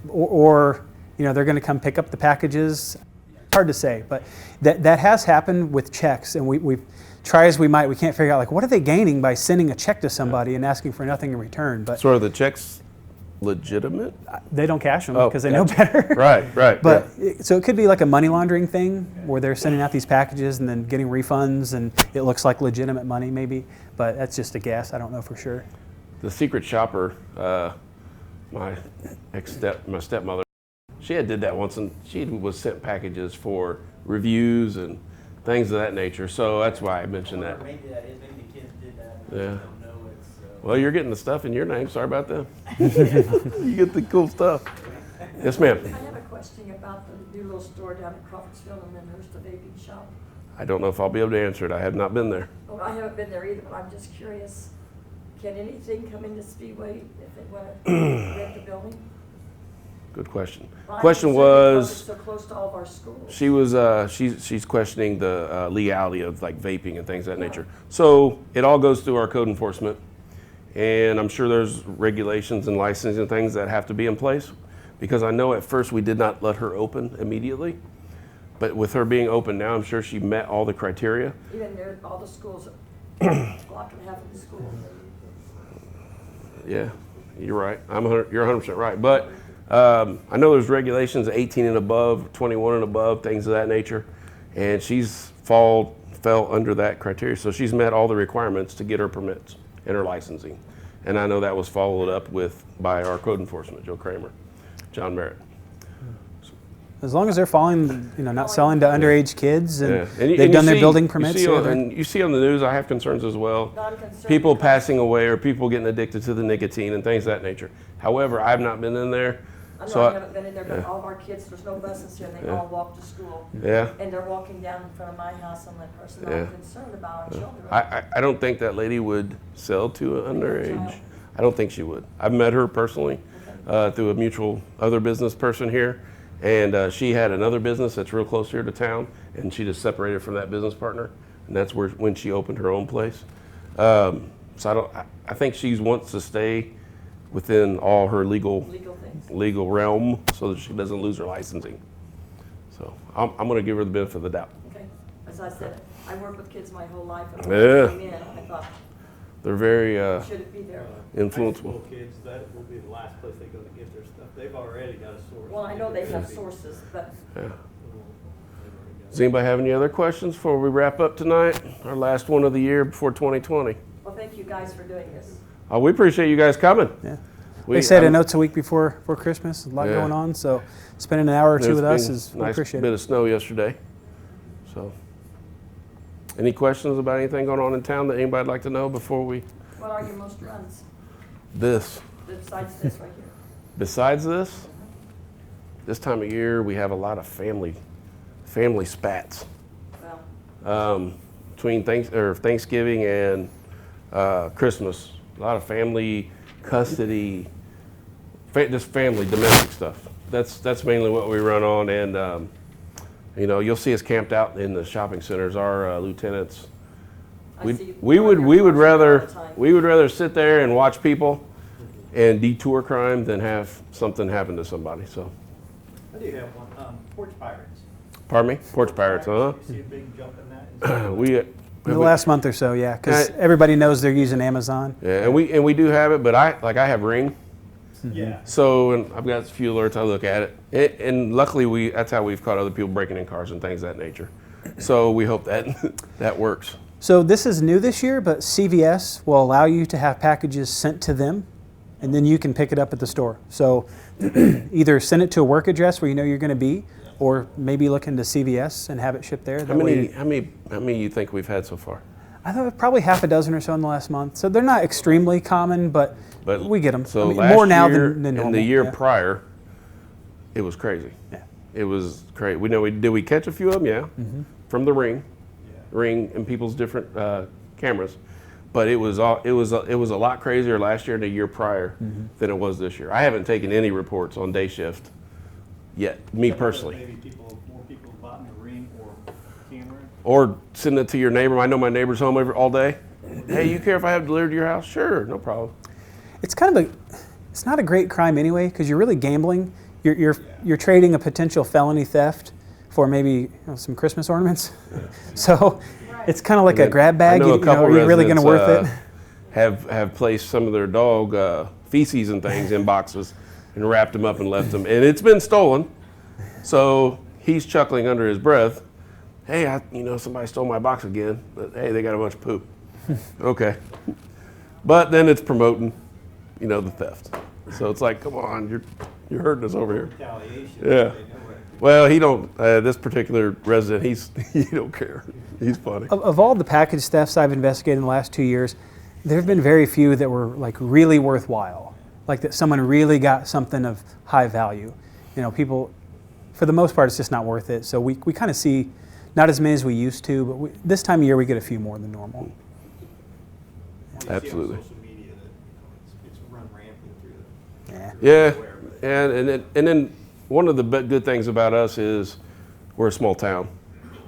or they're going to come pick up the packages. Hard to say, but that has happened with checks, and we've try as we might, we can't figure out like what are they gaining by sending a check to somebody and asking for nothing in return. But So are the checks legitimate? they don't cash them Oh, because they gotcha. know better. Right. But so it could be like a money laundering thing where they're sending out these packages and then getting refunds, and it looks like legitimate money maybe, but that's just a guess. I don't know for sure. The secret shopper, my stepmother, she had did that once, and she was sent packages for reviews and things of that nature. So that's why I mentioned that. Maybe that is, maybe the kids did that and Yeah. they just don't know it's Well, you're getting the stuff in your name. Sorry about that. You get the cool stuff. Yes, ma'am. I have a question about the new little store down in Crawfordsville and then there's the vaping shop. I don't know if I'll be able to answer it. I have not been there. Well, I haven't been there either, but I'm just curious. Can anything come into Speedway if they want to rent the building? Good question. Well, I'm Question concerned because was, it's so close to all of our schools. she was she's questioning the legality of like vaping and things of that nature. So it all goes through our code enforcement, and I'm sure there's regulations and licensing and things that have to be in place. Because I know at first we did not let her open immediately, but with her being open now, I'm sure she met all the criteria. Even there, all the schools, block and half of the schools. Yeah, you're right. You're 100% right. But I know there's regulations 18 and above, 21 and above, things of that nature, and she's fell under that criteria. So she's met all the requirements to get her permits and her licensing, and I know that was followed up with by our code enforcement, Joe Kramer, John Merritt. As long as they're following, not selling to underage kids and Yeah. they've done their building permits. And you see on the news, I have concerns as well. I'm concerned People because- passing away or people getting addicted to the nicotine and things of that nature. However, I've not been in there. I know So I haven't been in there, but yeah. all of our kids, there's no buses here, and they Yeah. all walk to school. Yeah. And they're walking down in front of my house, and that person Yeah. I'm concerned about our children. I don't think that lady would sell to an underage. I don't think she would. I've met her personally through a mutual other business person here. And she had another business that's real close here to town, and she just separated from that business partner, and that's when she opened her own place. So I think she wants to stay within all her legal things. legal realm so that she doesn't lose her licensing. So I'm going to give her the benefit of the doubt. Okay, as I said, I worked with kids my whole life, and Yeah. when I came in, I thought, They're very should it be there? influenceable. High school kids, that will be the last place they go to get their stuff. They've already got a source. Well, I know they have sources, but Yeah. Does anybody have any other questions before we wrap up tonight? Our last one of the year before 2020. well, thank you guys for doing this. Oh, we appreciate you guys coming. Yeah. We- They said I I'm- know it's a week before Christmas, a lot Yeah. going on, so spending an hour or two There's with us been is, a we nice appreciate bit it. of snow yesterday. So, any questions about anything going on in town that anybody'd like to know before we What are your most runs, this? besides this right here? Besides this time of year we have a lot of family spats Well, between Thanksgiving and Christmas. A lot of family custody, just family domestic stuff. That's mainly what we run on, and you'll see us camped out in the shopping centers. Our lieutenants. I see We would all the rather time. sit there and watch people and detour crime than have something happen to somebody. So, I do have one, porch pirates. pardon me, porch pirates, huh? You see a big jump in that? We In the last month or so, yeah, because everybody knows they're using Amazon. yeah, and we do have it, but I have Ring, Yeah. so and I've got a few alerts. I look at it, and luckily that's how we've caught other people breaking in cars and things of that nature. So we hope that that works. So this is new this year, but CVS will allow you to have packages sent to them, and then you can pick it up at the store. So either send it to a work address where you know you're going to be, or maybe look into CVS and have it shipped there. How That many way- you think we've had so far? I thought probably half a dozen or so in the last month. So they're not extremely common, but we get them. So more last now year than normal. and the year yeah. prior, it was crazy. Yeah. It was crazy. Did we catch a few of them? Yeah, from the Ring and people's different cameras, but it was a lot crazier last year and the year prior than it was this year. I haven't taken any reports on day shift yet, me personally, Maybe more people have bought a Ring or camera. or send it to your neighbor. I know my neighbor's home all day. Hey, you care if I have it delivered to your house? Sure, no problem. It's kind of it's not a great crime anyway, because you're really gambling. You're trading a potential felony theft for maybe some Christmas ornaments. So it's kind of like a grab bag. I know a couple are you really going to worth residents, it? have placed some of their dog feces and things in boxes and wrapped them up and left them, and it's been stolen. So he's chuckling under his breath. Hey, somebody stole my box again, but hey, they got a bunch of poop. Okay, but then it's promoting, the theft. So it's like, come on, you're hurting us over here. Retaliation. Yeah. They know it. Well, he don't. This particular resident, he don't care. He's funny. Of all the package thefts I've investigated in the last 2 years, There have been very few that were like really worthwhile, like that someone really got something of high value. You know, people, for the most part, it's just not worth it. So we kind of see not as many as we used to, but this time of year we get a few more than normal. Absolutely. You see on social media that, it's run rampant through the. Yeah. Yeah, everywhere, but- and then one of the good things about us is we're a small town,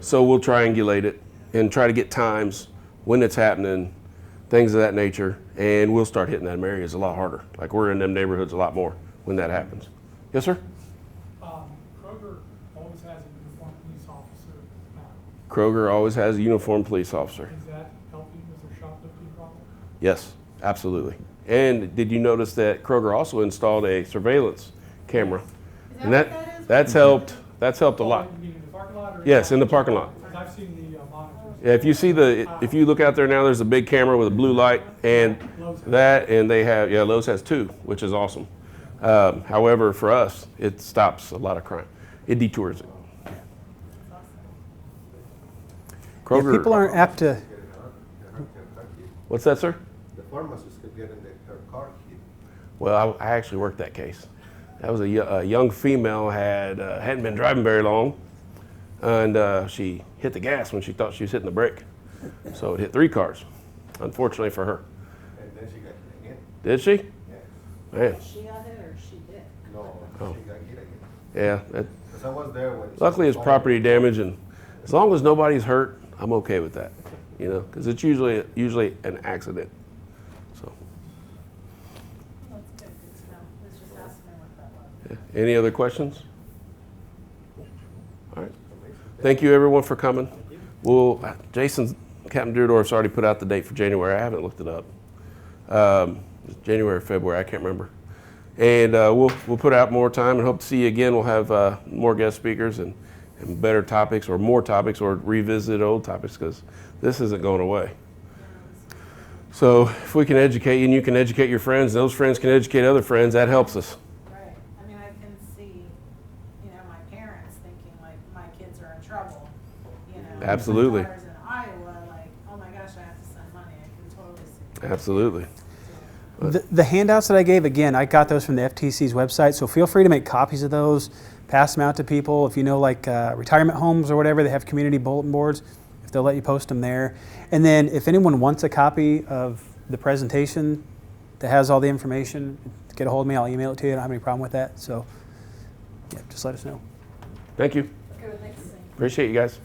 so we'll triangulate it and try to get times when it's happening, things of that nature, and we'll start hitting them areas a lot harder. Like we're in them neighborhoods a lot more when that happens. Yes, sir. Kroger always has a uniformed police officer now. Kroger always has a uniformed police officer. Is that helping with their shoplifting problem? Yes, absolutely. And did you notice that Kroger also installed a surveillance camera? Is And that what that is? that's helped a lot. You mean in the parking lot or? Yes, in the parking lot. Because I've seen the monitors. Yeah, if you look out there now, there's a big camera with a blue light, and they have, yeah, Lowe's has 2, which is awesome. However, for us, it stops a lot of crime. It detours it. Yeah, people aren't apt to. What's that, sir? The pharmacist could get in her car key. Well, I actually worked that case. That was a young female, hadn't been driving very long, and she hit the gas when she thought she was hitting the brake. So it hit 3 cars, unfortunately for her. And then she got hit again. Did she? Yeah. Man, She got hit or she did? No, Oh. she got hit again. yeah. Because I was there when. Luckily, it's property damage, and as long as nobody's hurt, I'm okay with that. You know, because it's usually an accident. So, That's good, good to know. Let's just ask me what that was. yeah. Any other questions? All right. Thank you, everyone, for coming. Captain Deerdorf's already put out the date for January. I haven't looked it up. It's January or February, I can't remember. And we'll put out more time and hope to see you again. We'll have more guest speakers and better topics or more topics or revisit old topics because this isn't going away. So if we can educate you and you can educate your friends, and those friends can educate other friends, that helps us. Right. I mean, I can see, my parents thinking like my kids are in trouble, Absolutely. My daughter's in Iowa, like, oh my gosh, I have to send money. I can totally see. Absolutely. The handouts that I gave, again, I got those from the FTC's website, so feel free to make copies of those, pass them out to people. If you know, like retirement homes or whatever, they have community bulletin boards, if they'll let you post them there. And then if anyone wants a copy of the presentation that has all the information, get a hold of me, I'll email it to you. I don't have any problem with that. So, yeah, just let us know. Thank you. Good, thanks. Appreciate you guys.